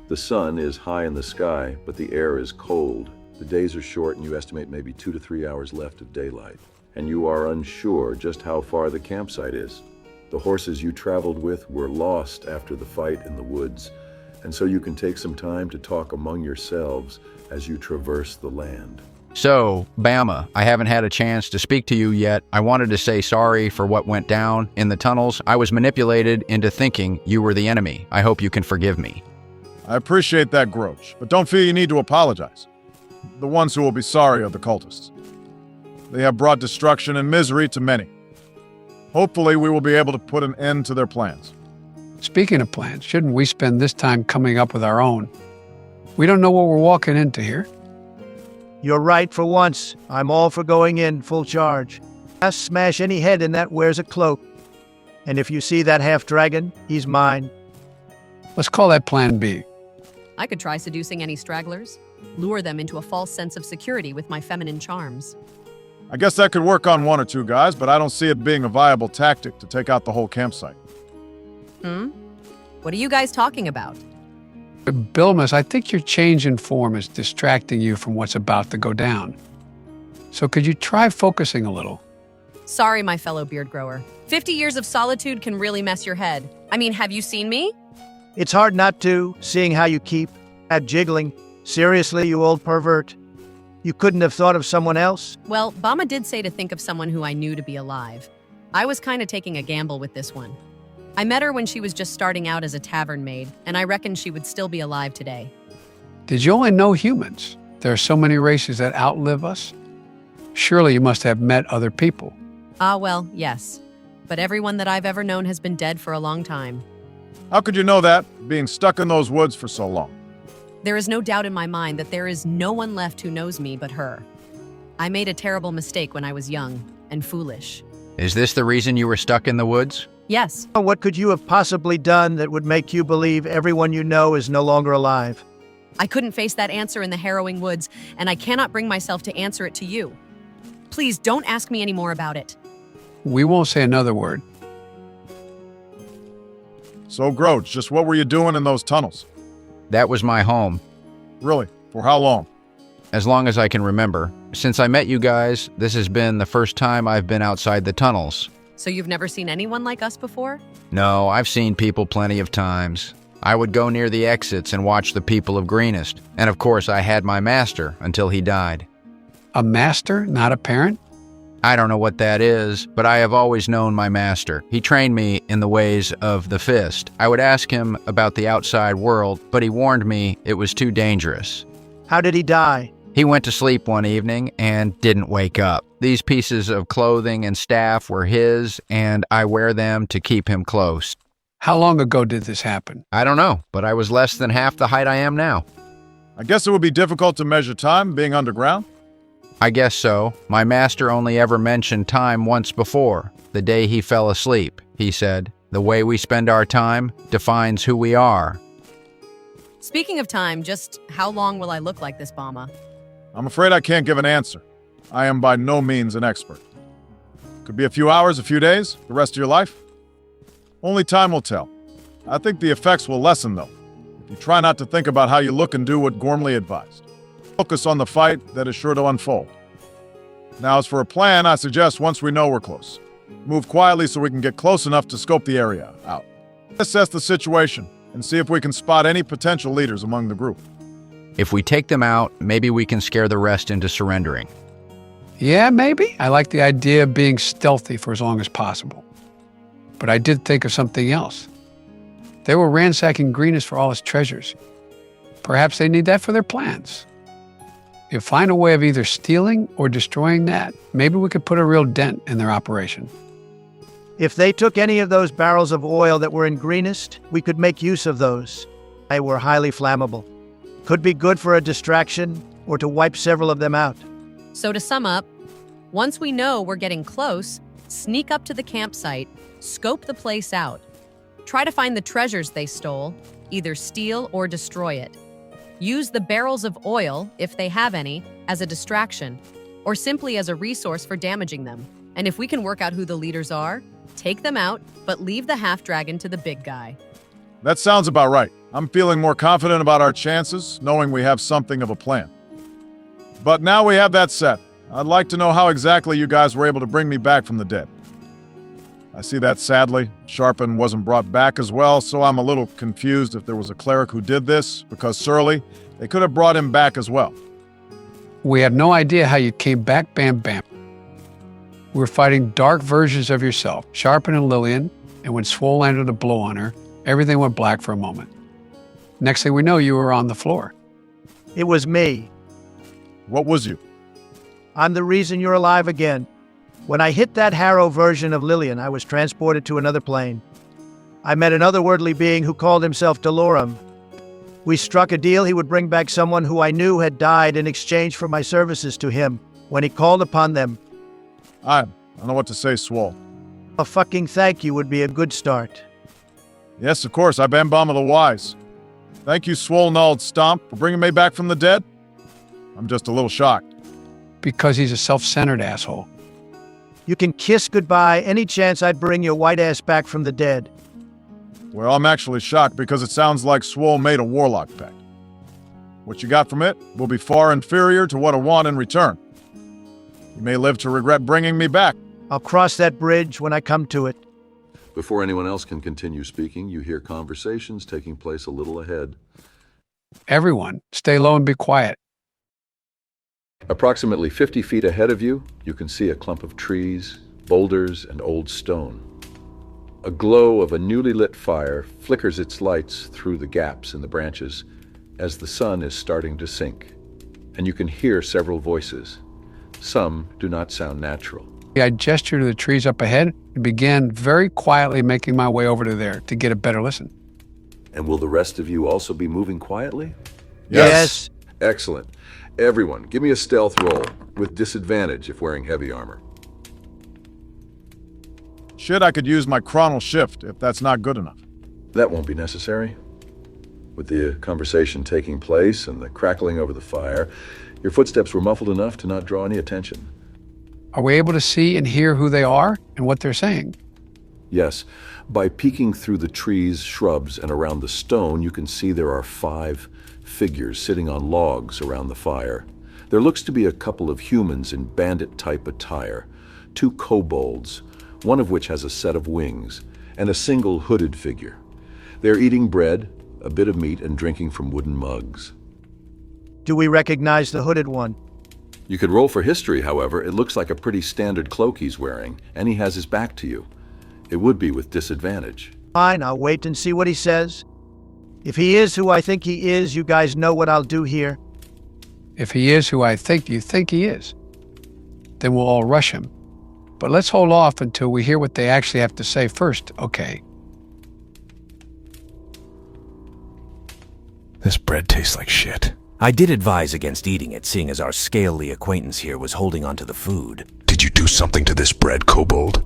The sun is high in the sky, but the air is cold. The days are short and you estimate maybe 2 to 3 hours left of daylight. And you are unsure just how far the campsite is. The horses you traveled with were lost after the fight in the woods, and so you can take some time to talk among yourselves as you traverse the land. So, Bama, I haven't had a chance to speak to you yet. I wanted to say sorry for what went down in the tunnels. I was manipulated into thinking you were the enemy. I hope you can forgive me. I appreciate that, Groach, but don't feel you need to apologize. The ones who will be sorry are the cultists. They have brought destruction and misery to many. Hopefully, we will be able to put an end to their plans. Speaking of plans, shouldn't we spend this time coming up with our own? We don't know what we're walking into here. You're right for once. I'm all for going in full charge. Just smash any head in that wears a cloak. And if you see that half-dragon, he's mine. Let's call that Plan B. I could try seducing any stragglers, lure them into a false sense of security with my feminine charms. I guess that could work on one or two guys, but I don't see it being a viable tactic to take out the whole campsite. What are you guys talking about? Bilmus, I think your change in form is distracting you from what's about to go down. So could you try focusing a little? Sorry, my fellow beard grower. 50 years of solitude can really mess your head. I mean, have you seen me? It's hard not to, seeing how you keep at jiggling. Seriously, you old pervert. You couldn't have thought of someone else? Well, Bama did say to think of someone who I knew to be alive. I was kind of taking a gamble with this one. I met her when she was just starting out as a tavern maid, and I reckon she would still be alive today. Did you only know humans? There are so many races that outlive us. Surely you must have met other people. Well, yes. But everyone that I've ever known has been dead for a long time. How could you know that, being stuck in those woods for so long? There is no doubt in my mind that there is no one left who knows me but her. I made a terrible mistake when I was young and foolish. Is this the reason you were stuck in the woods? Yes. What could you have possibly done that would make you believe everyone you know is no longer alive? I couldn't face that answer in the harrowing woods, and I cannot bring myself to answer it to you. Please don't ask me any more about it. We won't say another word. So, Groach, just what were you doing in those tunnels? That was my home. Really? For how long? As long as I can remember. Since I met you guys, this has been the first time I've been outside the tunnels. So you've never seen anyone like us before? No, I've seen people plenty of times. I would go near the exits and watch the people of Greenest. And of course, I had my master until he died. A master, not a parent? I don't know what that is, but I have always known my master. He trained me in the ways of the fist. I would ask him about the outside world, but he warned me it was too dangerous. How did he die? He went to sleep one evening and didn't wake up. These pieces of clothing and staff were his, and I wear them to keep him close. How long ago did this happen? I don't know, but I was less than half the height I am now. I guess it would be difficult to measure time being underground. I guess so. My master only ever mentioned time once before, the day he fell asleep. He said, "The way we spend our time defines who we are." Speaking of time, just how long will I look like this, Bama? I'm afraid I can't give an answer. I am by no means an expert. Could be a few hours, a few days, the rest of your life. Only time will tell. I think the effects will lessen, though, if you try not to think about how you look and do what Gormley advised. Focus on the fight that is sure to unfold. Now, as for a plan, I suggest once we know we're close, move quietly so we can get close enough to scope the area out. Assess the situation and see if we can spot any potential leaders among the group. If we take them out, maybe we can scare the rest into surrendering. Yeah, maybe. I like the idea of being stealthy for as long as possible. But I did think of something else. They were ransacking Greenest for all its treasures. Perhaps they need that for their plans. If you find a way of either stealing or destroying that, maybe we could put a real dent in their operation. If they took any of those barrels of oil that were in Greenest, we could make use of those. They were highly flammable. Could be good for a distraction or to wipe several of them out. So to sum up, once we know we're getting close, sneak up to the campsite, scope the place out. Try to find the treasures they stole, either steal or destroy it. Use the barrels of oil, if they have any, as a distraction, or simply as a resource for damaging them. And if we can work out who the leaders are, take them out, but leave the half-dragon to the big guy. That sounds about right. I'm feeling more confident about our chances, knowing we have something of a plan. But now we have that set. I'd like to know how exactly you guys were able to bring me back from the dead. I see that sadly. Sharpen wasn't brought back as well, so I'm a little confused if there was a cleric who did this, because surely they could have brought him back as well. We have no idea how you came back, Bam Bam. We're fighting dark versions of yourself, Sharpen and Lillian, and when Swole landed a blow on her, everything went black for a moment. Next thing we know, you were on the floor. It was me. What was you? I'm the reason you're alive again. When I hit that Harrow version of Lillian, I was transported to another plane. I met an otherworldly being who called himself Delorum. We struck a deal he would bring back someone who I knew had died in exchange for my services to him when he called upon them. I don't know what to say, Swole. A fucking thank you would be a good start. Yes, of course, I've been Bama the Wise. Thank you, Swole Gnawed Stomp, for bringing me back from the dead. I'm just a little shocked. because he's a self-centered asshole. You can kiss goodbye any chance I'd bring your white ass back from the dead. Well, I'm actually shocked because it sounds like Swole made a warlock pact. What you got from it will be far inferior to what I want in return. You may live to regret bringing me back. I'll cross that bridge when I come to it. Before anyone else can continue speaking, you hear conversations taking place a little ahead. Everyone, stay low and be quiet. Approximately 50 feet ahead of you, you can see a clump of trees, boulders, and old stone. A glow of a newly lit fire flickers its lights through the gaps in the branches as the sun is starting to sink, and you can hear several voices. Some do not sound natural. I gestured to the trees up ahead and began very quietly making my way over to there to get a better listen. And will the rest of you also be moving quietly? Yes. Excellent. Everyone, give me a stealth roll, with disadvantage if wearing heavy armor. Shit, I could use my chronal shift if that's not good enough. That won't be necessary. With the conversation taking place and the crackling over the fire, your footsteps were muffled enough to not draw any attention. Are we able to see and hear who they are and what they're saying? Yes. By peeking through the trees, shrubs, and around the stone, you can see there are 5 figures sitting on logs around the fire. There looks to be a couple of humans in bandit-type attire, 2 kobolds, one of which has a set of wings, and a single hooded figure. They're eating bread, a bit of meat, and drinking from wooden mugs. Do we recognize the hooded one? You could roll for history, however. It looks like a pretty standard cloak he's wearing, and he has his back to you. It would be with disadvantage. Fine, I'll wait and see what he says. If he is who I think he is, you guys know what I'll do here. If he is who I think you think he is, then we'll all rush him. But let's hold off until we hear what they actually have to say first, okay? This bread tastes like shit. I did advise against eating it, seeing as our scaly acquaintance here was holding onto the food. Did you do something to this bread, kobold?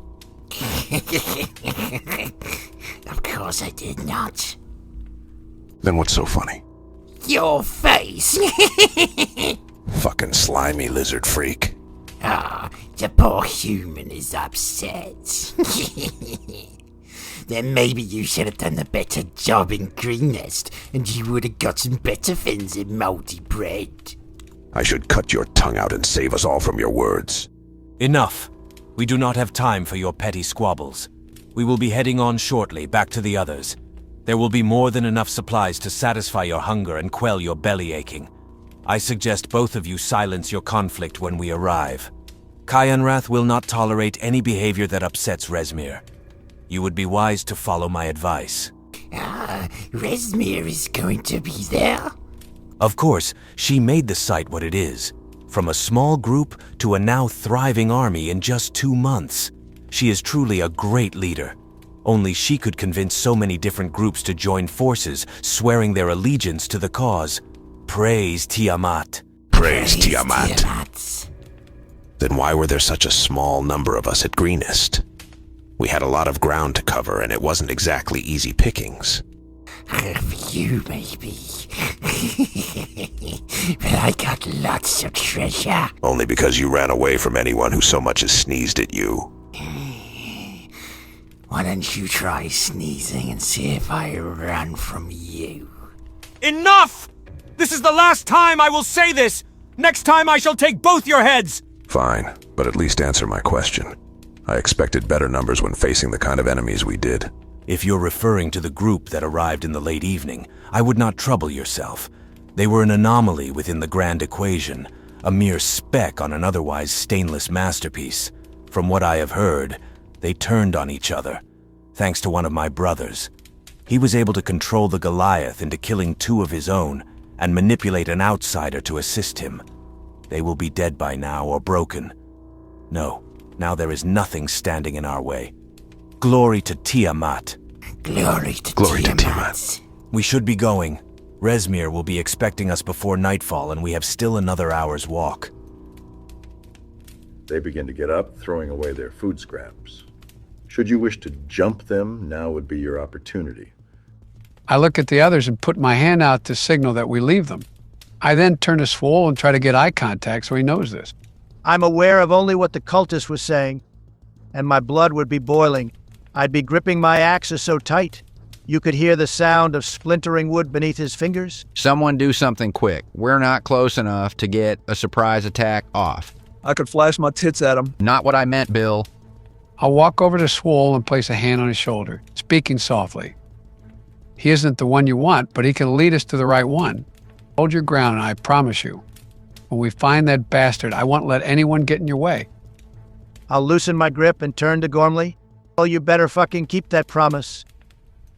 Of course I did not. Then what's so funny? Your face! Fucking slimy lizard freak. Ah, the poor human is upset. Then maybe you should have done a better job in Green Nest, and you would have gotten better fins in moldy bread. I should cut your tongue out and save us all from your words. Enough. We do not have time for your petty squabbles. We will be heading on shortly, back to the others. There will be more than enough supplies to satisfy your hunger and quell your belly aching. I suggest both of you silence your conflict when we arrive. Kyanrath will not tolerate any behavior that upsets Rezmir. You would be wise to follow my advice. Rezmir is going to be there? Of course, she made the site what it is. From a small group to a now thriving army in just 2 months. She is truly a great leader. Only she could convince so many different groups to join forces, swearing their allegiance to the cause. Praise Tiamat. Praise Tiamat. Then why were there such a small number of us at Greenest? We had a lot of ground to cover, and it wasn't exactly easy pickings. For you, maybe. But I got lots of treasure. Only because you ran away from anyone who so much as sneezed at you. Why don't you try sneezing and see if I run from you? Enough! This is the last time I will say this! Next time I shall take both your heads! Fine, but at least answer my question. I expected better numbers when facing the kind of enemies we did. If you're referring to the group that arrived in the late evening, I would not trouble yourself. They were an anomaly within the grand equation, a mere speck on an otherwise stainless masterpiece. From what I have heard, they turned on each other, thanks to one of my brothers. He was able to control the Goliath into killing 2 of his own and manipulate an outsider to assist him. They will be dead by now or broken. No, now there is nothing standing in our way. Glory to Tiamat. Glory to Tiamat. We should be going. Rezmir will be expecting us before nightfall, and we have still another hour's walk. They begin to get up, throwing away their food scraps. Should you wish to jump them, now would be your opportunity. I look at the others and put my hand out to signal that we leave them. I then turn to Swole and try to get eye contact so he knows this. I'm aware of only what the cultist was saying, and my blood would be boiling. I'd be gripping my axes so tight, you could hear the sound of splintering wood beneath his fingers. Someone do something quick. We're not close enough to get a surprise attack off. I could flash my tits at him. Not what I meant, Bill. I'll walk over to Swole and place a hand on his shoulder, speaking softly. He isn't the one you want, but he can lead us to the right one. Hold your ground, I promise you. When we find that bastard, I won't let anyone get in your way. I'll loosen my grip and turn to Gormley. Well, you better fucking keep that promise.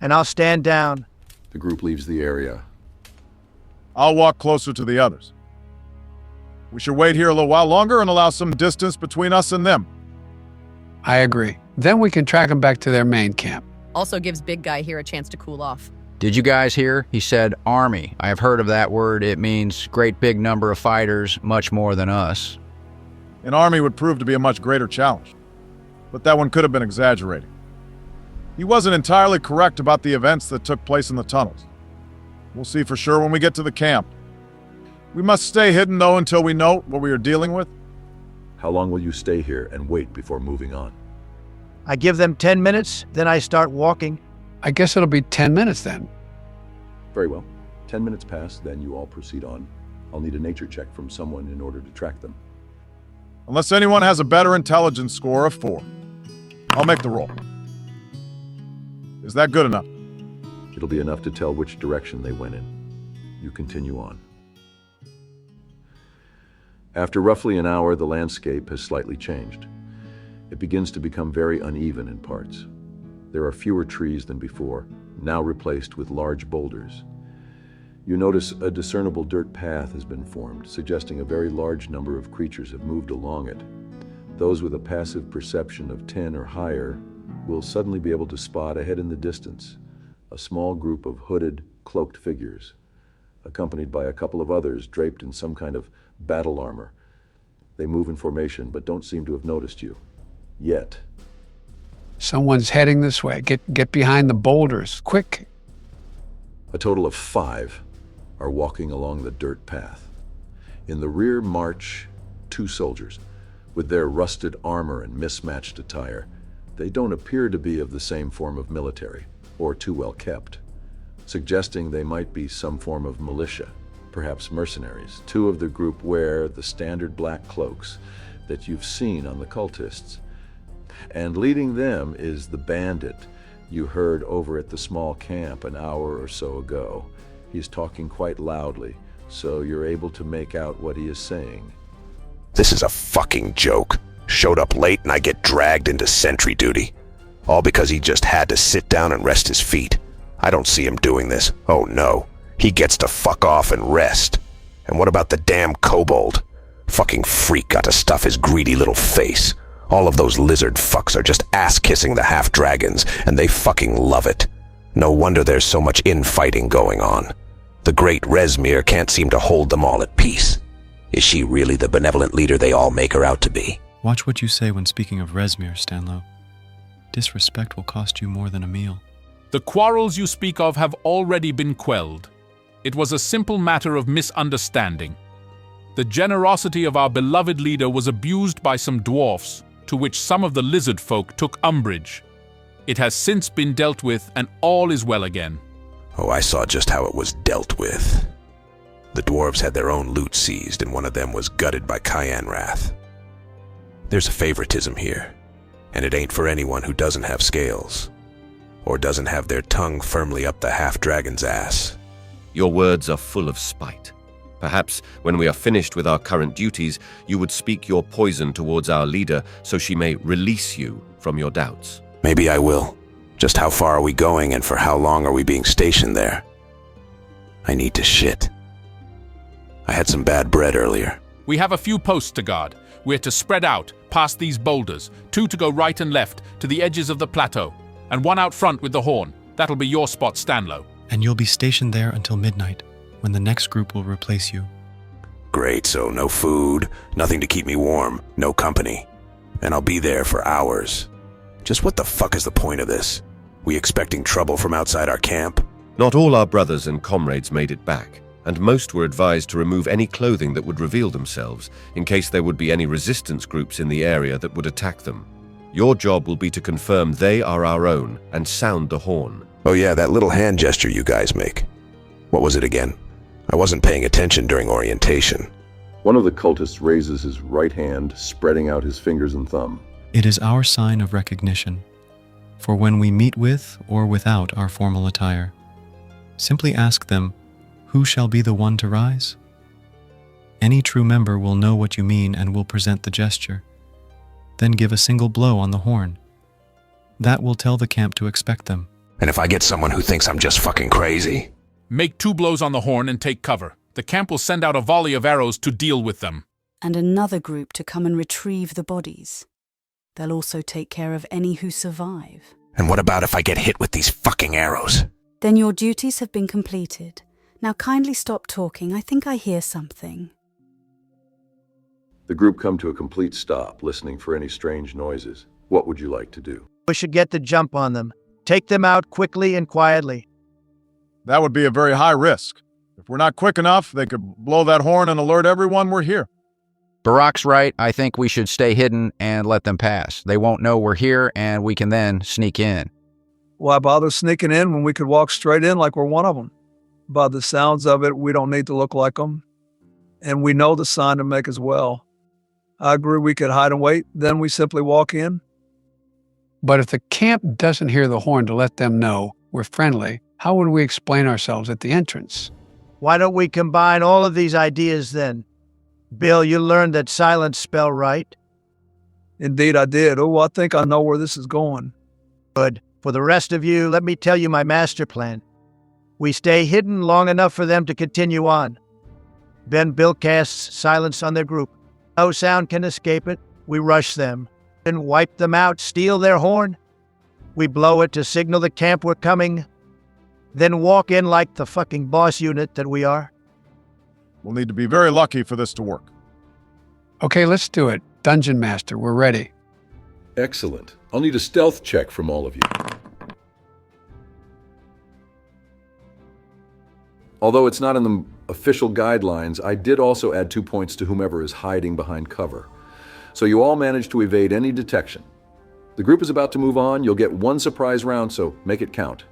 And I'll stand down. The group leaves the area. I'll walk closer to the others. We should wait here a little while longer and allow some distance between us and them. I agree. Then we can track them back to their main camp. Also gives big guy here a chance to cool off. Did you guys hear? He said army. I have heard of that word. It means great big number of fighters, much more than us. An army would prove to be a much greater challenge, but that one could have been exaggerating. He wasn't entirely correct about the events that took place in the tunnels. We'll see for sure when we get to the camp. We must stay hidden, though, until we know what we are dealing with. How long will you stay here and wait before moving on? I give them 10 minutes, then I start walking. I guess it'll be 10 minutes then. Very well. 10 minutes pass, then you all proceed on. I'll need a nature check from someone in order to track them. Unless anyone has a better intelligence score of 4. I'll make the roll. Is that good enough? It'll be enough to tell which direction they went in. You continue on. After roughly an hour, the landscape has slightly changed. It begins to become very uneven in parts. There are fewer trees than before, now replaced with large boulders. You notice a discernible dirt path has been formed, suggesting a very large number of creatures have moved along it. Those with a passive perception of 10 or higher will suddenly be able to spot ahead in the distance a small group of hooded, cloaked figures, accompanied by a couple of others draped in some kind of battle armor. They move in formation, but don't seem to have noticed you. Yet. Someone's heading this way. Get behind the boulders, quick. A total of 5 are walking along the dirt path. In the rear march 2 soldiers, with their rusted armor and mismatched attire. They don't appear to be of the same form of military, or too well kept, suggesting they might be some form of militia, perhaps mercenaries. 2 of the group wear the standard black cloaks that you've seen on the cultists. And leading them is the bandit you heard over at the small camp an hour or so ago. He's talking quite loudly, so you're able to make out what he is saying. This is a fucking joke. Showed up late and I get dragged into sentry duty. All because he just had to sit down and rest his feet. I don't see him doing this. Oh no. He gets to fuck off and rest. And what about the damn kobold? Fucking freak got to stuff his greedy little face. All of those lizard fucks are just ass-kissing the half-dragons, and they fucking love it. No wonder there's so much infighting going on. The great Resmir can't seem to hold them all at peace. Is she really the benevolent leader they all make her out to be? Watch what you say when speaking of Resmir, Stanlow. Disrespect will cost you more than a meal. The quarrels you speak of have already been quelled. It was a simple matter of misunderstanding. The generosity of our beloved leader was abused by some dwarfs, to which some of the lizard folk took umbrage. It has since been dealt with, and all is well again. Oh, I saw just how it was dealt with. The dwarves had their own loot seized, and one of them was gutted by Cayenne Wrath. There's a favoritism here, and it ain't for anyone who doesn't have scales, or doesn't have their tongue firmly up the half-dragon's ass. Your words are full of spite. Perhaps, when we are finished with our current duties, you would speak your poison towards our leader so she may release you from your doubts. Maybe I will. Just how far are we going and for how long are we being stationed there? I need to shit. I had some bad bread earlier. We have a few posts to guard. We're to spread out, past these boulders, 2 to go right and left, to the edges of the plateau, and 1 out front with the horn. That'll be your spot, Stanlow. And you'll be stationed there until midnight, when the next group will replace you. Great, so no food, nothing to keep me warm, no company. And I'll be there for hours. Just what the fuck is the point of this? We expecting trouble from outside our camp? Not all our brothers and comrades made it back. and most were advised to remove any clothing that would reveal themselves, in case there would be any resistance groups in the area that would attack them. Your job will be to confirm they are our own and sound the horn. Oh yeah, that little hand gesture you guys make. What was it again? I wasn't paying attention during orientation. One of the cultists raises his right hand, spreading out his fingers and thumb. It is our sign of recognition, for when we meet with or without our formal attire. Simply ask them, who shall be the one to rise? Any true member will know what you mean and will present the gesture. Then give a single blow on the horn. That will tell the camp to expect them. And if I get someone who thinks I'm just fucking crazy? Make 2 blows on the horn and take cover. The camp will send out a volley of arrows to deal with them. And another group to come and retrieve the bodies. They'll also take care of any who survive. And what about if I get hit with these fucking arrows? Then your duties have been completed. Now kindly stop talking. I think I hear something. The group come to a complete stop, listening for any strange noises. What would you like to do? We should get the jump on them. Take them out quickly and quietly. That would be a very high risk. If we're not quick enough, they could blow that horn and alert everyone we're here. Barack's right. I think we should stay hidden and let them pass. They won't know we're here, and we can then sneak in. Why bother sneaking in when we could walk straight in like we're one of them? By the sounds of it, we don't need to look like them. And we know the sign to make as well. I agree we could hide and wait, then we simply walk in. But if the camp doesn't hear the horn to let them know we're friendly, how would we explain ourselves at the entrance? Why don't we combine all of these ideas then? Bill, you learned that silence spell, right? Indeed I did. Oh, I think I know where this is going. Good. For the rest of you, let me tell you my master plan. We stay hidden long enough for them to continue on. Then Bill casts silence on their group. No sound can escape it. We rush them and wipe them out, steal their horn. We blow it to signal the camp we're coming, then walk in like the fucking boss unit that we are. We'll need to be very lucky for this to work. Okay, let's do it. Dungeon Master, we're ready. Excellent. I'll need a stealth check from all of you. Although it's not in the official guidelines, I did also add 2 points to whomever is hiding behind cover. So you all managed to evade any detection. The group is about to move on. You'll get 1 surprise round, so make it count.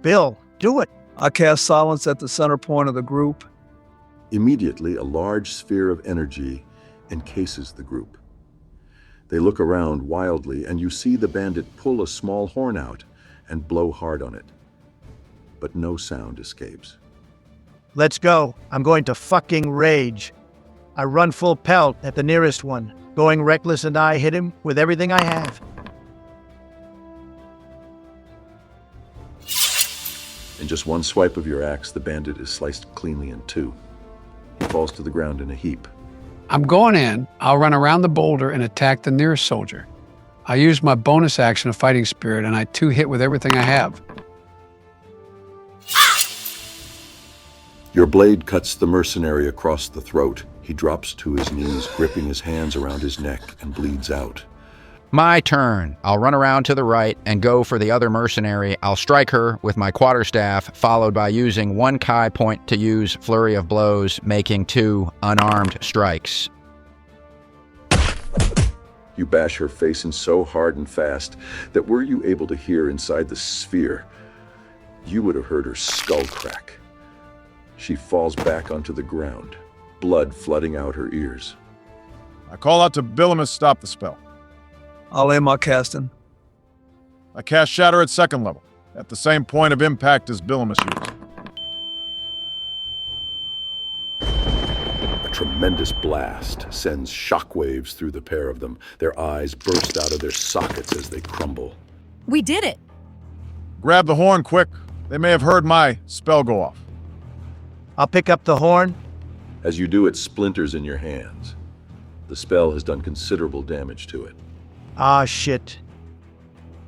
Bill, do it. I cast silence at the center point of the group. Immediately, a large sphere of energy encases the group. They look around wildly, and you see the bandit pull a small horn out and blow hard on it. But no sound escapes. Let's go. I'm going to fucking rage. I run full pelt at the nearest one. Going reckless, and I hit him with everything I have. In just 1 swipe of your axe, the bandit is sliced cleanly in 2. He falls to the ground in a heap. I'm going in. I'll run around the boulder and attack the nearest soldier. I use my bonus action of Fighting Spirit, and I 2-hit with everything I have. Your blade cuts the mercenary across the throat. He drops to his knees, gripping his hands around his neck, and bleeds out. My turn. I'll run around to the right and go for the other mercenary. I'll strike her with my quarterstaff, followed by using 1 Kai point to use Flurry of Blows, making 2 unarmed strikes. You bash her face in so hard and fast that were you able to hear inside the sphere, you would have heard her skull crack. She falls back onto the ground, blood flooding out her ears. I call out to Billum to stop the spell. I'll aim my casting. I cast Shatter at 2nd level, at the same point of impact as Billum used. A tremendous blast sends shockwaves through the pair of them. Their eyes burst out of their sockets as they crumble. We did it! Grab the horn quick. They may have heard my spell go off. I'll pick up the horn. As you do, it splinters in your hands. The spell has done considerable damage to it. Ah, shit.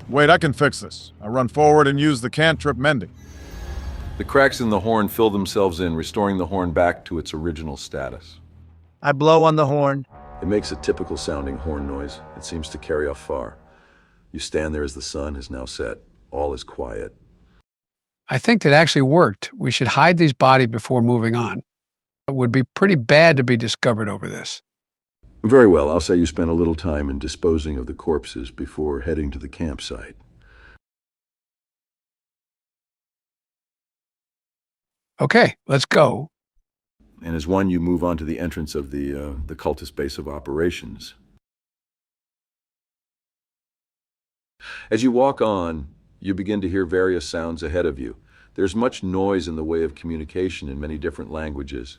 Wait, I can fix this. I run forward and use the cantrip Mending. The cracks in the horn fill themselves in, restoring the horn back to its original status. I blow on the horn. It makes a typical sounding horn noise. It seems to carry off far. You stand there as the sun has now set. All is quiet. I think that actually worked. We should hide these bodies before moving on. It would be pretty bad to be discovered over this. Very well. I'll say you spent a little time in disposing of the corpses before heading to the campsite. Okay, let's go. And as one, you move on to the entrance of the cultist base of operations. As you walk on, you begin to hear various sounds ahead of you. There's much noise in the way of communication in many different languages.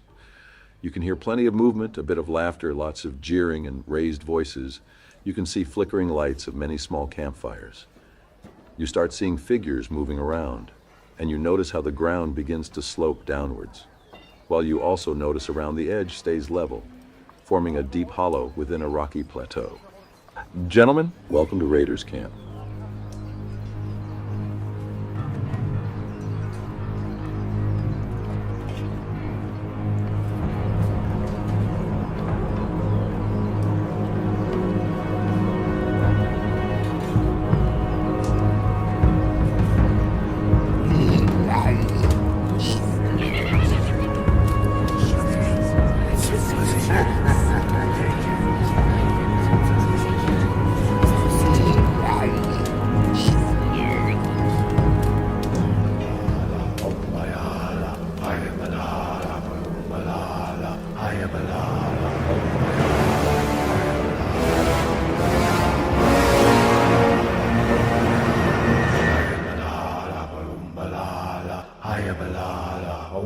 You can hear plenty of movement, a bit of laughter, lots of jeering and raised voices. You can see flickering lights of many small campfires. You start seeing figures moving around, and you notice how the ground begins to slope downwards, while you also notice around the edge stays level, forming a deep hollow within a rocky plateau. Gentlemen, welcome to Raiders Camp.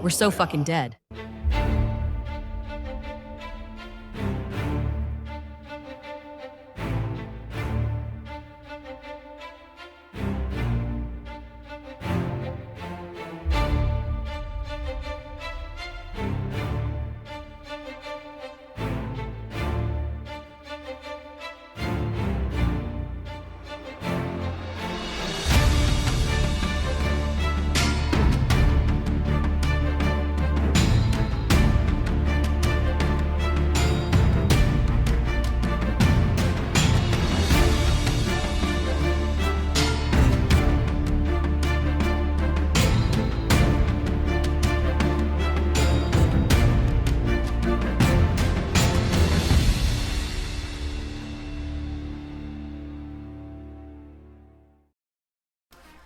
We're so fucking dead.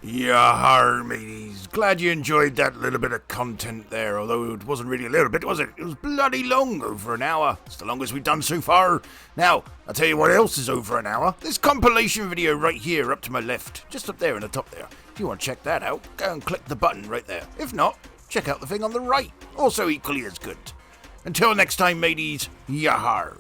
Yahar, mateys. Glad you enjoyed that little bit of content there, although it wasn't really a little bit, was it? It was bloody long, over an hour. It's the longest we've done so far. Now, I'll tell you what else is over an hour. This compilation video right here, up to my left, just up there in the top there. If you want to check that out, go and click the button right there. If not, check out the thing on the right, also equally as good. Until next time, mateys, Yahar.